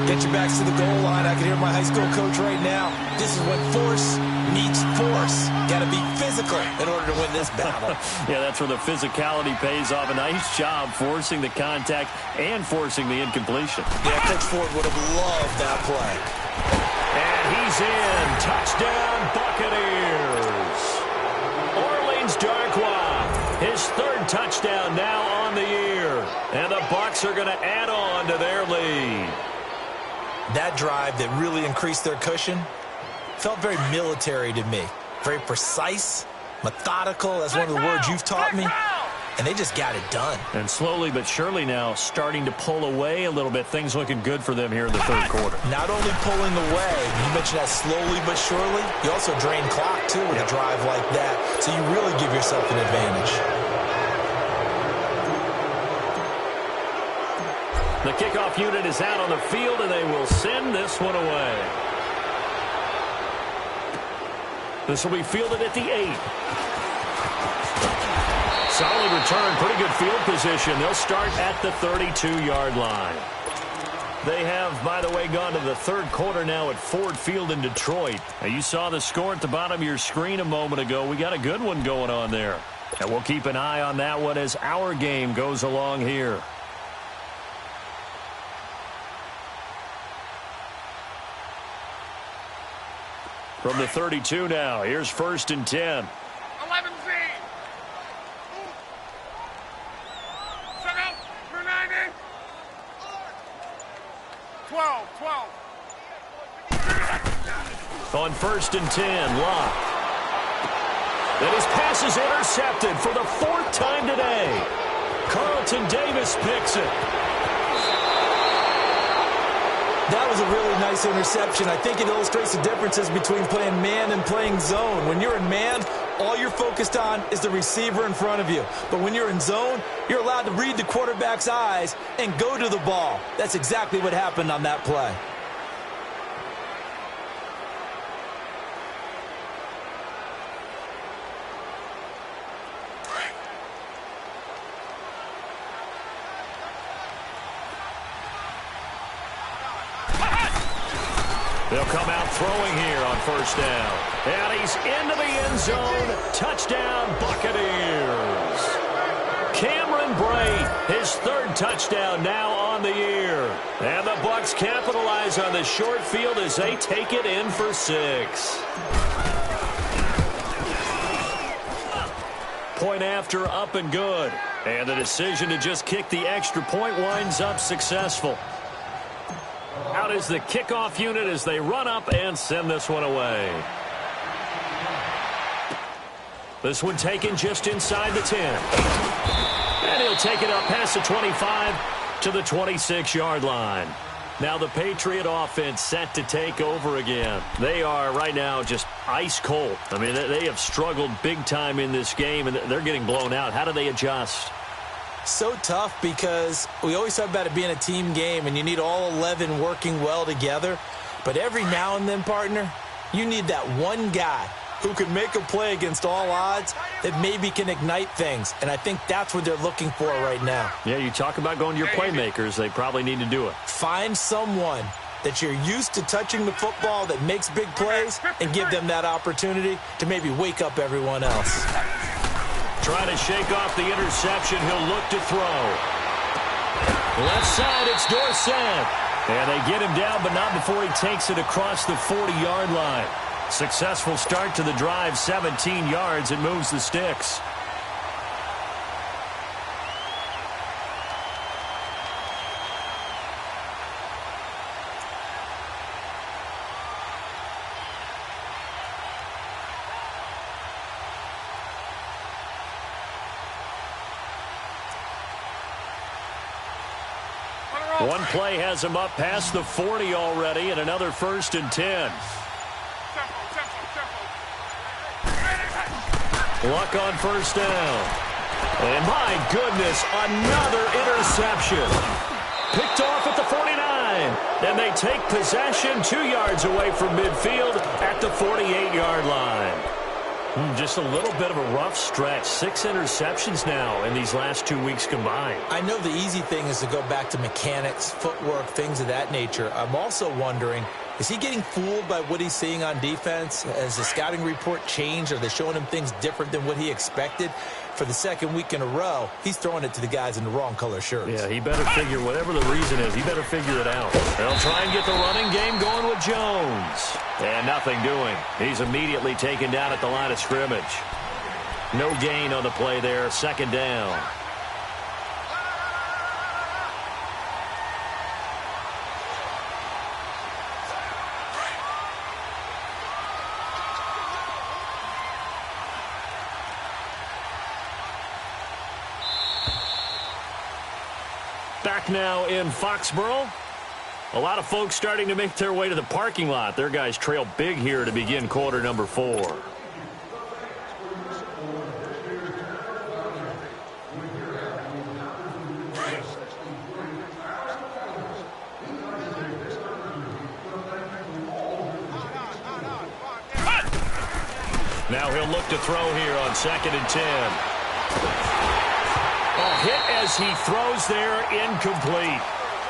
Get your backs to the goal line. I can hear my high school coach right now. This is when force meets force. Got to be physical in order to win this battle. Yeah, that's where the physicality pays off. A nice job forcing the contact and forcing the incompletion. Yeah, Coach Ford would have loved that play. And he's in. Touchdown, Buccaneers. Orleans Darkwa, his third touchdown now on the year. And the Bucs are going to add on to their lead. That drive that really increased their cushion felt very military to me. Very precise, methodical. That's one of the words you've taught me. And they just got it done. And slowly but surely now starting to pull away a little bit. Things looking good for them here in the third quarter. Not only pulling away, you mentioned that slowly but surely, you also drain clock too with a drive like that. So you really give yourself an advantage. The kickoff unit is out on the field, and they will send this one away. This will be fielded at the 8. Solid return, pretty good field position. They'll start at the 32-yard line. They have, by the way, gone to the third quarter now at Ford Field in Detroit. Now, you saw the score at the bottom of your screen a moment ago. We got a good one going on there. And we'll keep an eye on that one as our game goes along here. From the 32 now, here's 1st and 10. 11 Z. 290. 12. On 1st and 10, Locke. And his pass is intercepted for the 4th time today. Carlton Davis picks it. That was a really nice interception. I think it illustrates the differences between playing man and playing zone. When you're in man, all you're focused on is the receiver in front of you. But when you're in zone, you're allowed to read the quarterback's eyes and go to the ball. That's exactly what happened on that play. They'll come out throwing here on 1st down. And he's into the end zone. Touchdown, Buccaneers. Cameron Bray, his 3rd touchdown now on the year. And the Bucs capitalize on the short field as they take it in for 6. Point after, up and good. And the decision to just kick the extra point winds up successful. Out is the kickoff unit as they run up and send this one away. This one taken just inside the 10. And he'll take it up past the 25 to the 26-yard line. Now the Patriot offense set to take over again. They are right now just ice cold. I mean, they have struggled big time in this game, and they're getting blown out. How do they adjust? So tough because we always talk about it being a team game and you need all 11 working well together. But every now and then, partner, you need that one guy who can make a play against all odds that maybe can ignite things. And I think that's what they're looking for right now. Yeah, you talk about going to your playmakers. They probably need to do it. Find someone that you're used to touching the football that makes big plays and give them that opportunity to maybe wake up everyone else. Trying to shake off the interception. He'll look to throw. Left side, it's Dorsett. And they get him down, but not before he takes it across the 40-yard line. Successful start to the drive, 17 yards. It moves the sticks. One play has him up past the 40 already, and another 1st and 10. Luck on 1st down. And my goodness, another interception. Picked off at the 49. And they take possession 2 yards away from midfield at the 48-yard line. Just a little bit of a rough stretch. 6 interceptions now in these last 2 weeks combined. I know the easy thing is to go back to mechanics, footwork, things of that nature. I'm also wondering Is he getting fooled by what he's seeing on defense? Has the scouting report changed? Are they showing him things different than what he expected? For the second week in a row, he's throwing it to the guys in the wrong color shirts. Yeah, he better figure, whatever the reason is, he better figure it out. They'll try and get the running game going with Jones. And nothing doing. He's immediately taken down at the line of scrimmage. No gain on the play there, second down. Back now in Foxborough. A lot of folks starting to make their way to the parking lot. Their guys trail big here to begin quarter number 4. Now he'll look to throw here on 2nd and 10. Hit as he throws there, incomplete.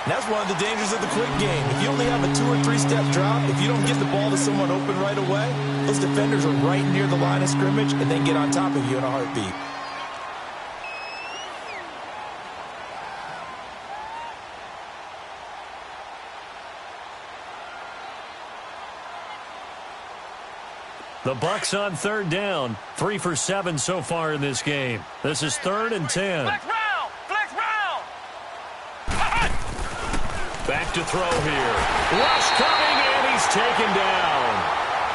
That's one of the dangers of the quick game. If you only have a 2 or 3 step drop, if you don't get the ball to someone open right away, those defenders are right near the line of scrimmage and then get on top of you in a heartbeat. The Bucs on 3rd down. 3 for 7 so far in this game. This is 3rd and 10. Flex round! Flex round! Back to throw here. Rush coming, and he's taken down.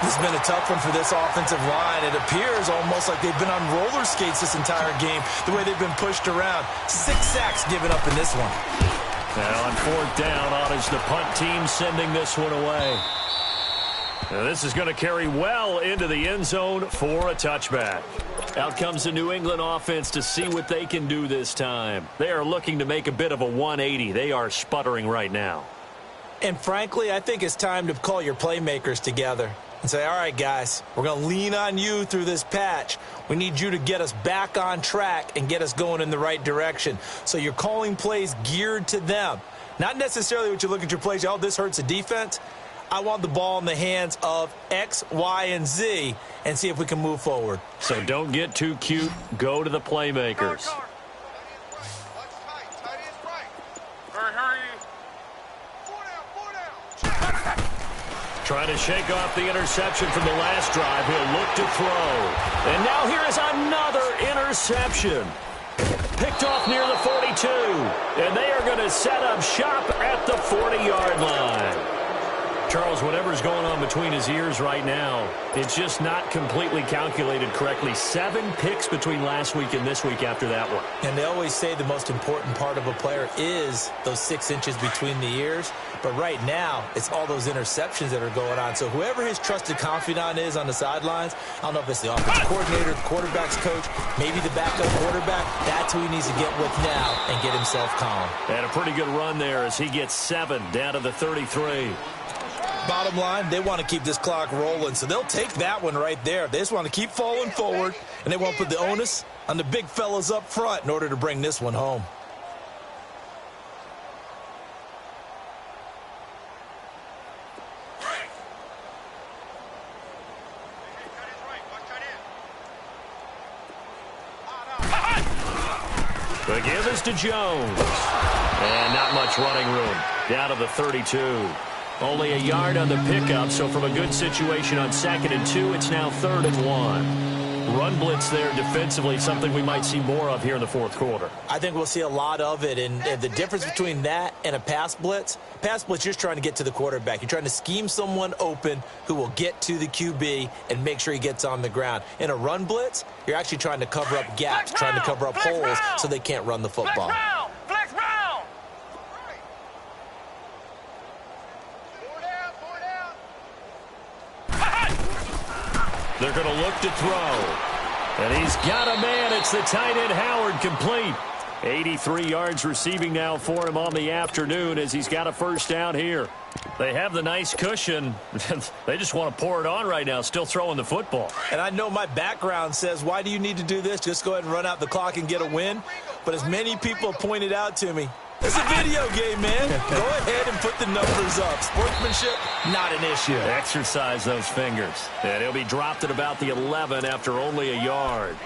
This has been a tough one for this offensive line. It appears almost like they've been on roller skates this entire game, the way they've been pushed around. 6 sacks given up in this one. Now on 4th down, on is the punt team sending this one away. Now this is going to carry well into the end zone for a touchback. Out comes the New England offense to see what they can do this time. They are looking to make a bit of a 180. They are sputtering right now. And frankly, I think it's time to call your playmakers together and say, all right, guys, we're going to lean on you through this patch. We need you to get us back on track and get us going in the right direction. So you're calling plays geared to them. Not necessarily what you look at your plays, oh, this hurts the defense. I want the ball in the hands of X, Y, and Z and see if we can move forward. So don't get too cute. Go to the playmakers. Trying to shake off the interception from the last drive. He'll look to throw. And now here is another interception. Picked off near the 42. And they are going to set up shop at the 40-yard line. Charles, whatever's going on between his ears right now, it's just not completely calculated correctly. 7 picks between last week and this week after that one. And they always say the most important part of a player is those 6 inches between the ears. But right now, it's all those interceptions that are going on. So whoever his trusted confidant is on the sidelines, I don't know if it's the offensive coordinator, the quarterback's coach, maybe the backup quarterback, that's who he needs to get with now and get himself calm. And a pretty good run there as he gets 7 down to the 33. Bottom line, they want to keep this clock rolling, so they'll take that one right there. They just want to keep falling forward, and they won't put the onus on the big fellas up front in order to bring this one home. The give is to Jones. And not much running room. Down to the 32. Only a yard on the pickup, so from a good situation on 2nd and 2, it's now 3rd and 1. Run blitz there defensively, something we might see more of here in the 4th quarter. I think we'll see a lot of it, and the difference between that and a pass blitz, you're just trying to get to the quarterback. You're trying to scheme someone open who will get to the QB and make sure he gets on the ground. In a run blitz, you're actually trying to cover up gaps, trying to cover up holes so they can't run the football. Flex round! They're going to look to throw. And he's got a man. It's the tight end Howard, complete. 83 yards receiving now for him on the afternoon as he's got a first down here. They have the nice cushion. They just want to pour it on right now, still throwing the football. And I know my background says, why do you need to do this? Just go ahead and run out the clock and get a win. But as many people have pointed out to me, It's a video game, man. Go ahead and put the numbers up. Sportsmanship, not an issue. Exercise those fingers. And he'll be dropped at about the 11 after only a yard.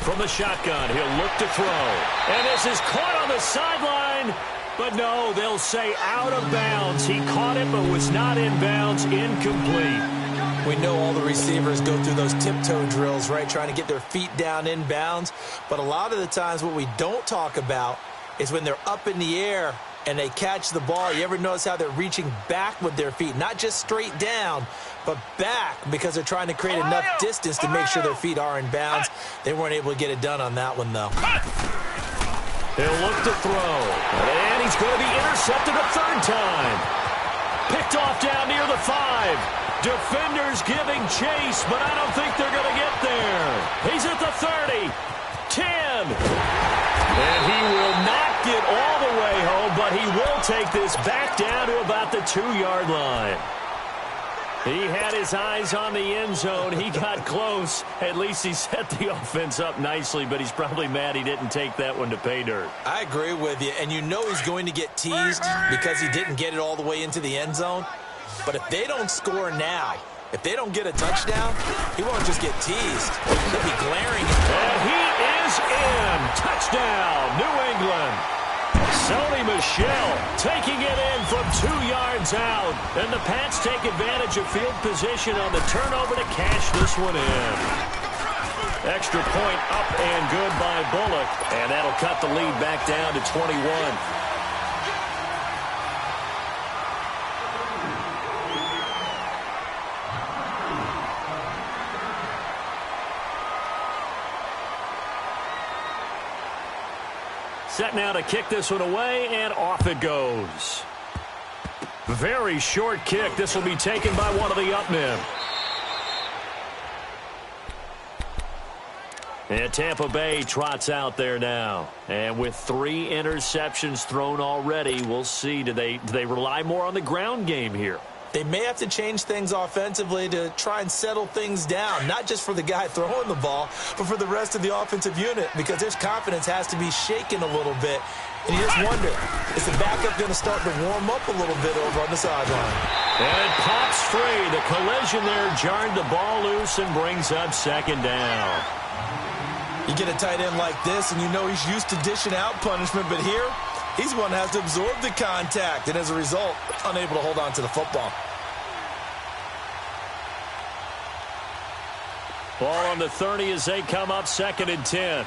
From the shotgun, he'll look to throw. And this is caught on the sideline. But no, they'll say out of bounds. He caught it but was not in bounds. Incomplete. We know all the receivers go through those tiptoe drills, right, trying to get their feet down in bounds. But a lot of the times what we don't talk about is when they're up in the air and they catch the ball. You ever notice how they're reaching back with their feet? Not just straight down, but back, because they're trying to create enough distance to make sure their feet are in bounds. They weren't able to get it done on that one, though. He'll look to throw. And he's going to be intercepted a third time. Picked off down near the 5. Defenders giving chase, but I don't think they're going to get there. He's at the 30. 10. And he will not get all the way home, but he will take this back down to about the 2-yard line. He had his eyes on the end zone. He got close. At least he set the offense up nicely, but he's probably mad he didn't take that one to pay dirt. I agree with you, and you know he's going to get teased because he didn't get it all the way into the end zone. But if they don't score now, if they don't get a touchdown, he won't just get teased. He'll be glaring. And he is in. Touchdown, New England. Sony Michel taking it in from 2 yards out. And the Pats take advantage of field position on the turnover to cash this one in. Extra point up and good by Bullock. And that'll cut the lead back down to 21. Set now to kick this one away, and off it goes. Very short kick. This will be taken by one of the up men. And Tampa Bay trots out there now. And with 3 interceptions thrown already, we'll see. Do they rely more on the ground game here? They may have to change things offensively to try and settle things down, not just for the guy throwing the ball, but for the rest of the offensive unit, because his confidence has to be shaken a little bit. And you just wonder, is the backup going to start to warm up a little bit over on the sideline? And it pops free. The collision there jarred the ball loose and brings up second down. You get a tight end like this, and you know he's used to dishing out punishment, but here, he's the one that has to absorb the contact, and as a result, unable to hold on to the football. Ball on the 30 as they come up 2nd and 10.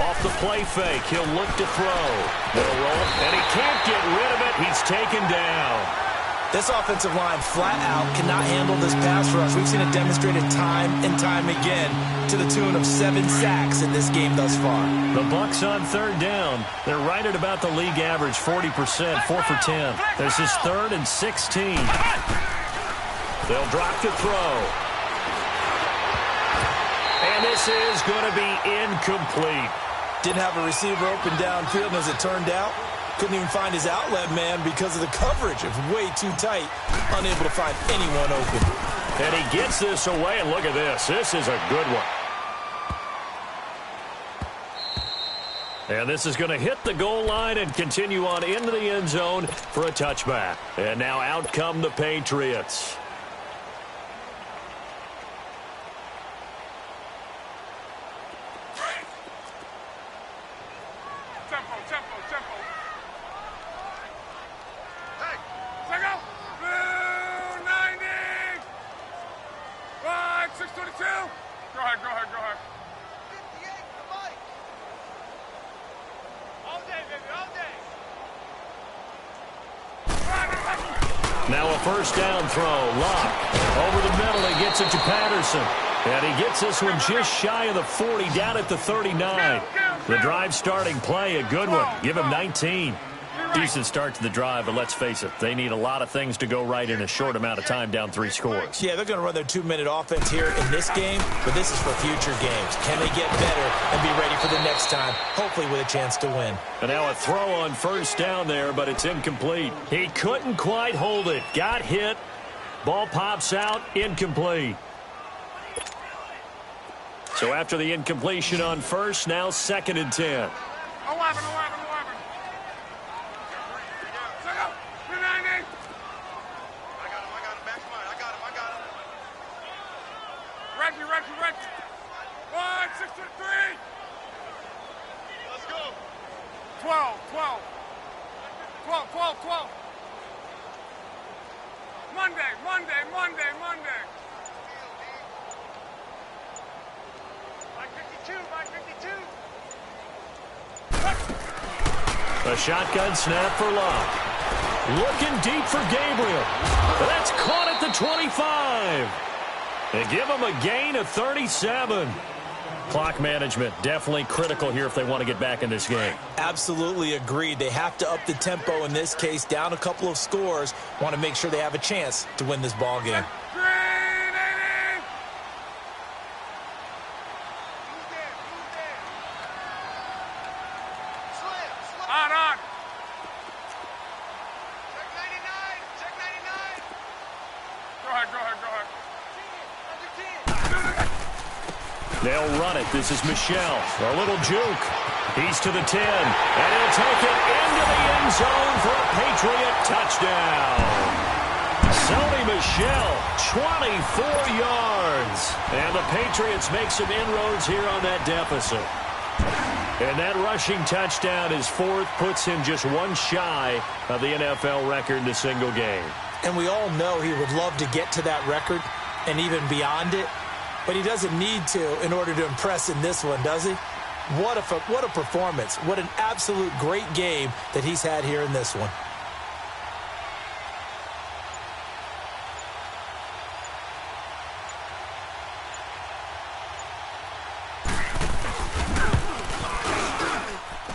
Off the play fake, he'll look to throw. They'll roll, and he can't get rid of it. He's taken down. This offensive line flat out cannot handle this pass rush. We've seen it demonstrated time and time again to the tune of 7 sacks in this game thus far. The Bucs on 3rd down. They're right at about the league average, 40%, 4 for 10. This is 3rd and 16. They'll drop to throw. And this is going to be incomplete. Didn't have a receiver open downfield, and as it turned out, couldn't even find his outlet man because of the coverage. It was way too tight, unable to find anyone open. And he gets this away, and look at this. This is a good one. And this is going to hit the goal line and continue on into the end zone for a touchback. And now out come the Patriots. Now a first down throw. Locke over the middle. He gets it to Patterson. And he gets this one just shy of the 40, down at the 39. The drive starting play, a good one. Give him 19. Decent start to the drive, but let's face it, they need a lot of things to go right in a short amount of time, down 3 scores. Yeah, they're going to run their 2-minute offense here in this game, but this is for future games. Can they get better and be ready for the next time, hopefully with a chance to win? And now a throw on first down there, but it's incomplete. He couldn't quite hold it. Got hit. Ball pops out, incomplete. So after the incompletion on first, now 2nd and 10. 11. Reggie. 1, 6 to 3. Let's go. 12. Monday. By 52. A shotgun snap for Love. Looking deep for Gabriel. That's caught at the 25. They give him a gain of 37. Clock management definitely critical here if they want to get back in this game. Absolutely agreed. They have to up the tempo in this case, down a couple of scores. Want to make sure they have a chance to win this ball game. On. Check 99. Go ahead. They'll run it. This is Michel. A little juke. He's to the 10. And he'll take it into the end zone for a Patriot touchdown. Sony Michel, 24 yards. And the Patriots make some inroads here on that deficit. And that rushing touchdown is 4th, puts him just one shy of the NFL record in a single game. And we all know he would love to get to that record and even beyond it. But he doesn't need to in order to impress in this one, does he? What a performance. What an absolute great game that he's had here in this one.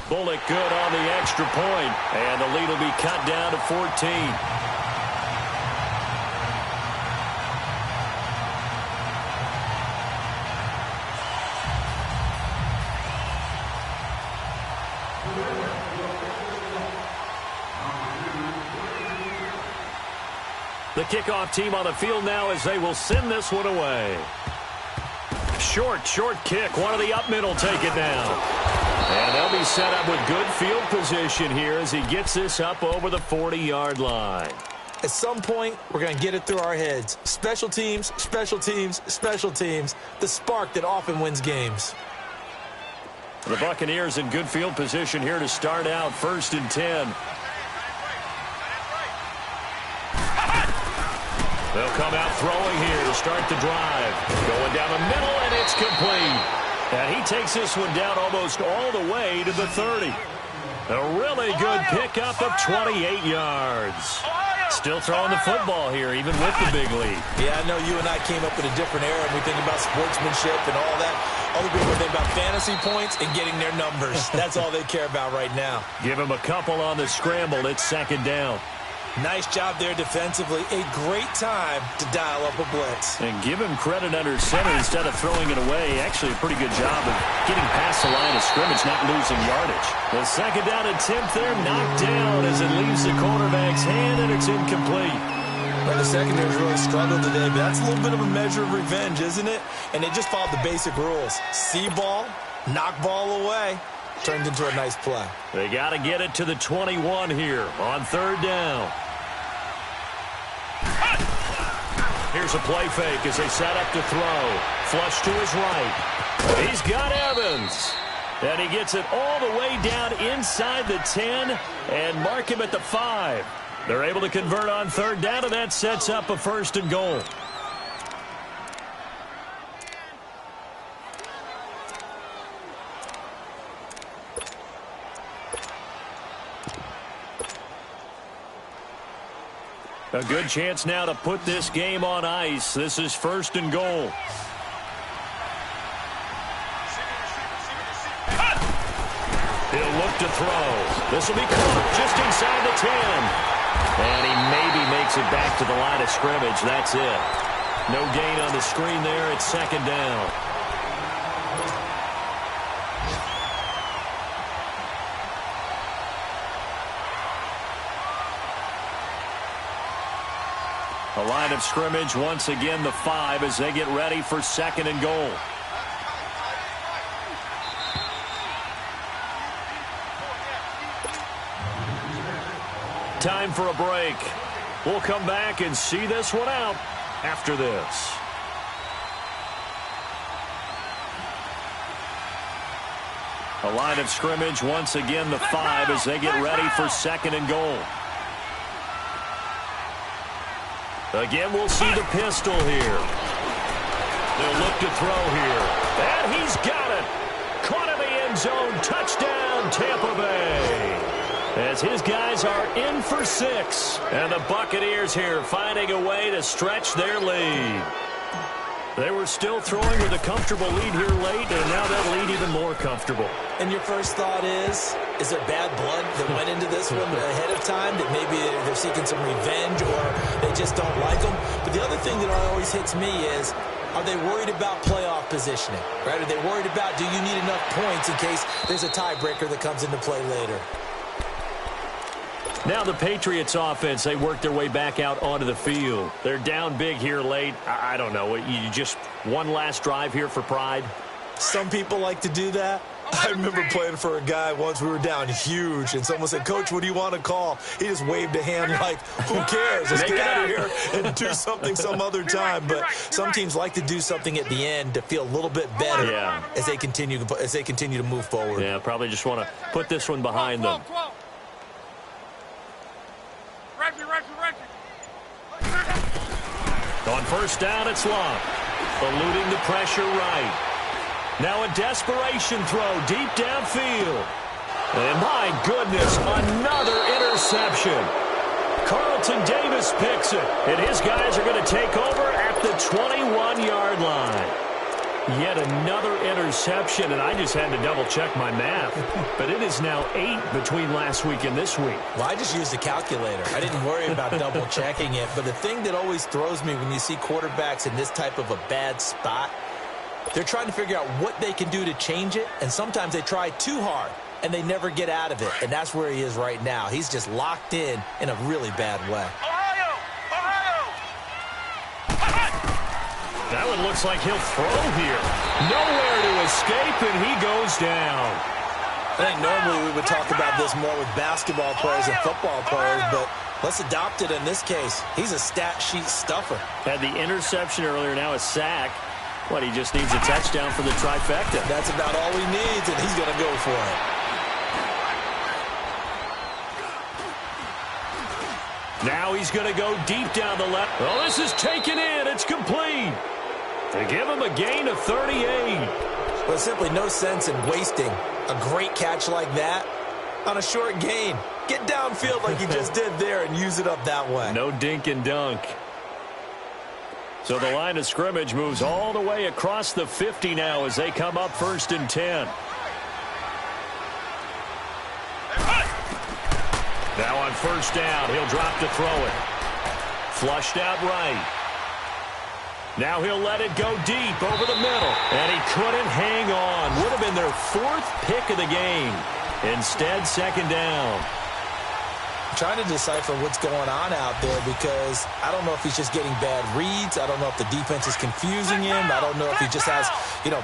Bullock good on the extra point, and the lead will be cut down to 14. The kickoff team on the field now as they will send this one away. Short kick. One of the up men will take it now. And they'll be set up with good field position here as he gets this up over the 40-yard line. At some point, we're going to get it through our heads. Special teams. The spark that often wins games. The Buccaneers in good field position here to start out 1st and 10. They'll come out throwing here to start the drive. Going down the middle, and it's complete. And he takes this one down almost all the way to the 30. A really good pickup of 28 yards. Still throwing the football here, even with the big lead. Yeah, I know you and I came up in a different era, and we think about sportsmanship and all that. Other people think about fantasy points and getting their numbers. That's all they care about right now. Give him a couple on the scramble. It's 2nd down. Nice job there defensively. A great time to dial up a blitz. And give him credit under center instead of throwing it away. Actually, a pretty good job of getting past the line of scrimmage, not losing yardage. The 2nd down attempt there knocked down as it leaves the quarterback's hand, and it's incomplete. Well, the secondary's really struggled today, but that's a little bit of a measure of revenge, isn't it? And they just followed the basic rules. See ball, knock ball away. Turned into a nice play. They got to get it to the 21 here on 3rd down. Here's a play fake as they set up to throw. Flush to his right. He's got Evans. And he gets it all the way down inside the 10 and mark him at the 5. They're able to convert on 3rd down, and that sets up a 1st and goal. A good chance now to put this game on ice. This is 1st and goal. to throw. This will be caught just inside the 10. And he maybe makes it back to the line of scrimmage. That's it. No gain on the screen there. It's second down. The line of scrimmage, once again, the 5 as they get ready for second and goal. Time for a break. We'll come back and see this one out after this. A line of scrimmage, once again, the 5 as they get ready for second and goal. Again, we'll see the pistol here. They'll look to throw here. And he's got it. Caught in the end zone. Touchdown, Tampa Bay. As his guys are in for 6. And the Buccaneers here finding a way to stretch their lead. They were still throwing with a comfortable lead here late, and now that lead even more comfortable. And your first thought is there bad blood that went into this one ahead of time, that maybe they're seeking some revenge or they just don't like them? But the other thing that always hits me is, are they worried about playoff positioning? Right? Are they worried about, do you need enough points in case there's a tiebreaker that comes into play later? Now the Patriots offense, they work their way back out onto the field. They're down big here late. I don't know. You just one last drive here for pride? Some people like to do that. I remember playing for a guy once. We were down huge, and someone said, "Coach, what do you want to call?" He just waved a hand like, who cares? Let's get out of here and do something some other time. But some teams like to do something at the end to feel a little bit better as they continue to move forward. Yeah, probably just want to put this one behind them. On first down, it's Love. Eluding the pressure right. Now a desperation throw deep downfield. And my goodness, another interception. Carlton Davis picks it. And his guys are going to take over at the 21-yard line. Yet another interception, and I just had to double-check my math. But it is now 8 between last week and this week. Well, I just used the calculator. I didn't worry about double-checking it. But the thing that always throws me when you see quarterbacks in this type of a bad spot, they're trying to figure out what they can do to change it, and sometimes they try too hard, and they never get out of it. And that's where he is right now. He's just locked in a really bad way. That one looks like he'll throw here. Nowhere to escape, and he goes down. I think normally we would talk about this more with basketball players and football players, but let's adopt it in this case. He's a stat sheet stuffer. Had the interception earlier, now a sack. What, he just needs a touchdown for the trifecta. That's about all he needs, and he's going to go for it. Now he's going to go deep down the left. Oh, this is taken in. It's complete. They give him a gain of 38. Well, there's simply no sense in wasting a great catch like that on a short gain. Get downfield like you just did there and use it up that way. No dink and dunk. So the line of scrimmage moves all the way across the 50 now as they come up first and 10. Now on first down, he'll drop to throw it. Flushed out right. Now he'll let it go deep over the middle. And he couldn't hang on. Would have been their 4th pick of the game. Instead, second down. Trying to decipher what's going on out there because I don't know if he's just getting bad reads. I don't know if the defense is confusing him. I don't know if he just has,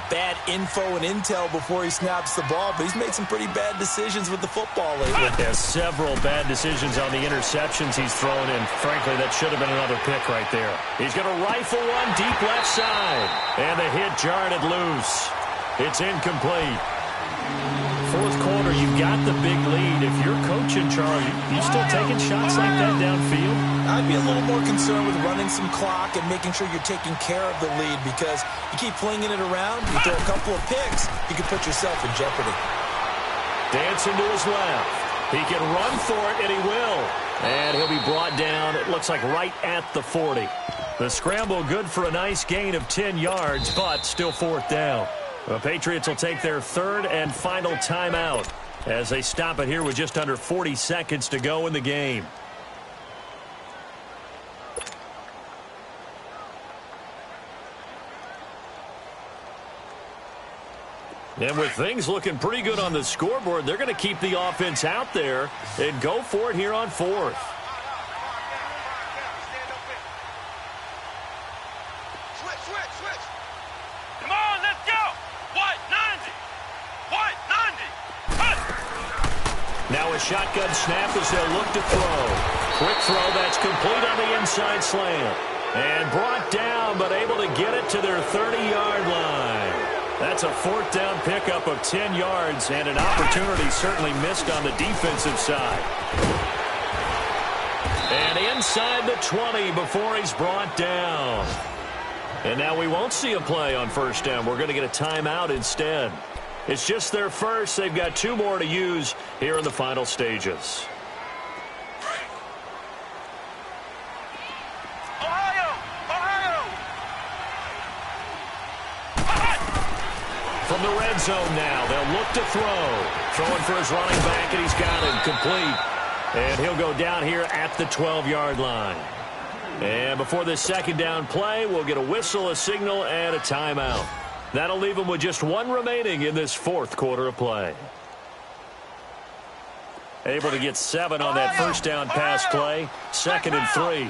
bad info and intel before he snaps the ball. But he's made some pretty bad decisions with the football lately. There's several bad decisions on the interceptions he's thrown in. Frankly, that should have been another pick right there. He's going to rifle one deep left side. And the hit jarred it loose. It's incomplete. Fourth quarter, you've got the big lead. If you're coaching, Charlie, you still taking shots like that downfield? I'd be a little more concerned with running some clock and making sure you're taking care of the lead because you keep flinging it around, you throw a couple of picks, you can put yourself in jeopardy. Dancing to his left. He can run for it, and he will. And he'll be brought down, it looks like right at the 40. The scramble good for a nice gain of 10 yards, but still 4th down. The Patriots will take their 3rd and final timeout. as they stop it here with just under 40 seconds to go in the game. And with things looking pretty good on the scoreboard, they're going to keep the offense out there and go for it here on fourth. Switch. Come on, let's go. White 90. White 90. Cut. Now a shotgun snap as they'll look to throw. Quick throw that's complete on the inside slant. And brought down, but able to get it to their 30-yard line. That's a fourth down pickup of 10 yards and an opportunity certainly missed on the defensive side. And inside the 20 before he's brought down. And now we won't see a play on first down. We're going to get a timeout instead. It's just their first. They've got 2 more to use here in the final stages. From the red zone now, they'll look to throw. Throwing for his running back, and he's got him complete. And he'll go down here at the 12-yard line. And before this second down play, we'll get a whistle, a signal, and a timeout. That'll leave him with just 1 remaining in this fourth quarter of play. Able to get 7 on that first down pass play. 2nd and 3.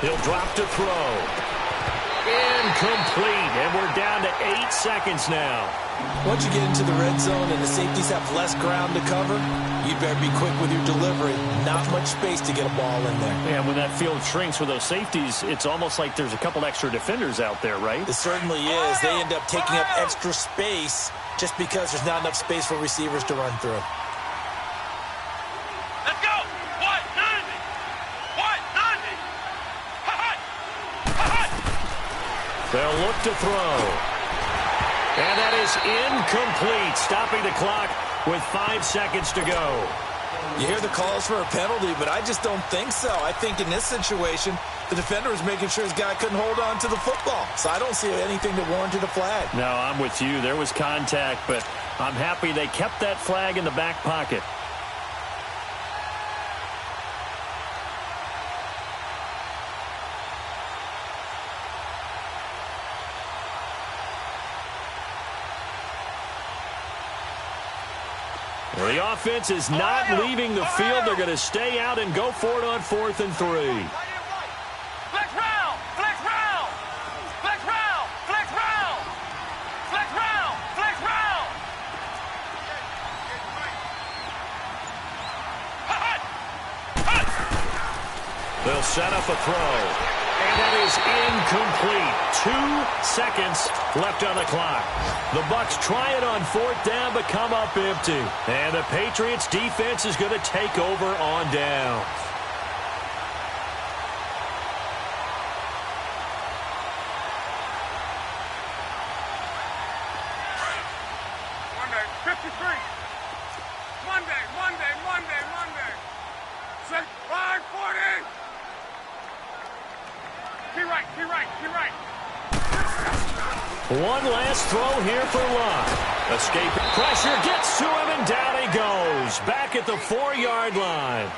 He'll drop to throw. Incomplete, and we're down to 8 seconds now. Once you get into the red zone and the safeties have less ground to cover, you better be quick with your delivery. Not much space to get a ball in there. And when that field shrinks with those safeties, it's almost like there's a couple extra defenders out there, right? It certainly is. They end up taking up extra space just because there's not enough space for receivers to run through. Let's go! White 90! White 90! They'll look to throw. And that is incomplete, stopping the clock with 5 seconds to go. You hear the calls for a penalty, but I just don't think so. I think in this situation, the defender was making sure his guy couldn't hold on to the football. So I don't see anything that warranted a flag. No, I'm with you. There was contact, but I'm happy they kept that flag in the back pocket. The offense is not leaving the field. They're going to stay out and go for it on 4th and 3. Flex round! Flex round! Flex round! Flex round! Flex round! Flex round! They'll set up a throw. And that is incomplete. 2 seconds left on the clock. The Bucs try it on 4th down, but come up empty. And the Patriots defense is going to take over on down. Monday, 53. Monday. 540. Key right. One last throw here for Luck. Escaping pressure, gets to him, and down he goes. Back at the 4-yard line.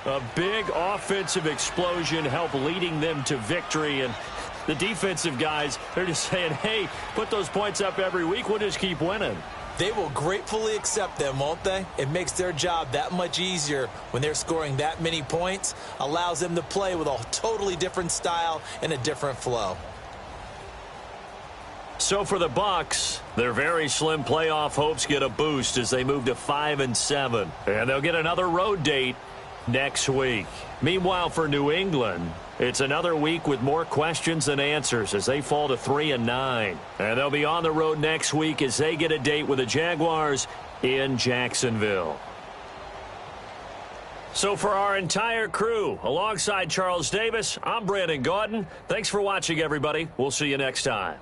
A big offensive explosion helped leading them to victory, and the defensive guys, they're just saying, hey, put those points up every week, we'll just keep winning. They will gratefully accept them, won't they? It makes their job that much easier when they're scoring that many points, allows them to play with a totally different style and a different flow. So for the Bucs, their very slim playoff hopes get a boost as they move to 5-7, and they'll get another road date next week. Meanwhile, for New England, it's another week with more questions than answers as they fall to 3-9. And they'll be on the road next week as they get a date with the Jaguars in Jacksonville. So for our entire crew, alongside Charles Davis, I'm Brandon Gaudin. Thanks for watching, everybody. We'll see you next time.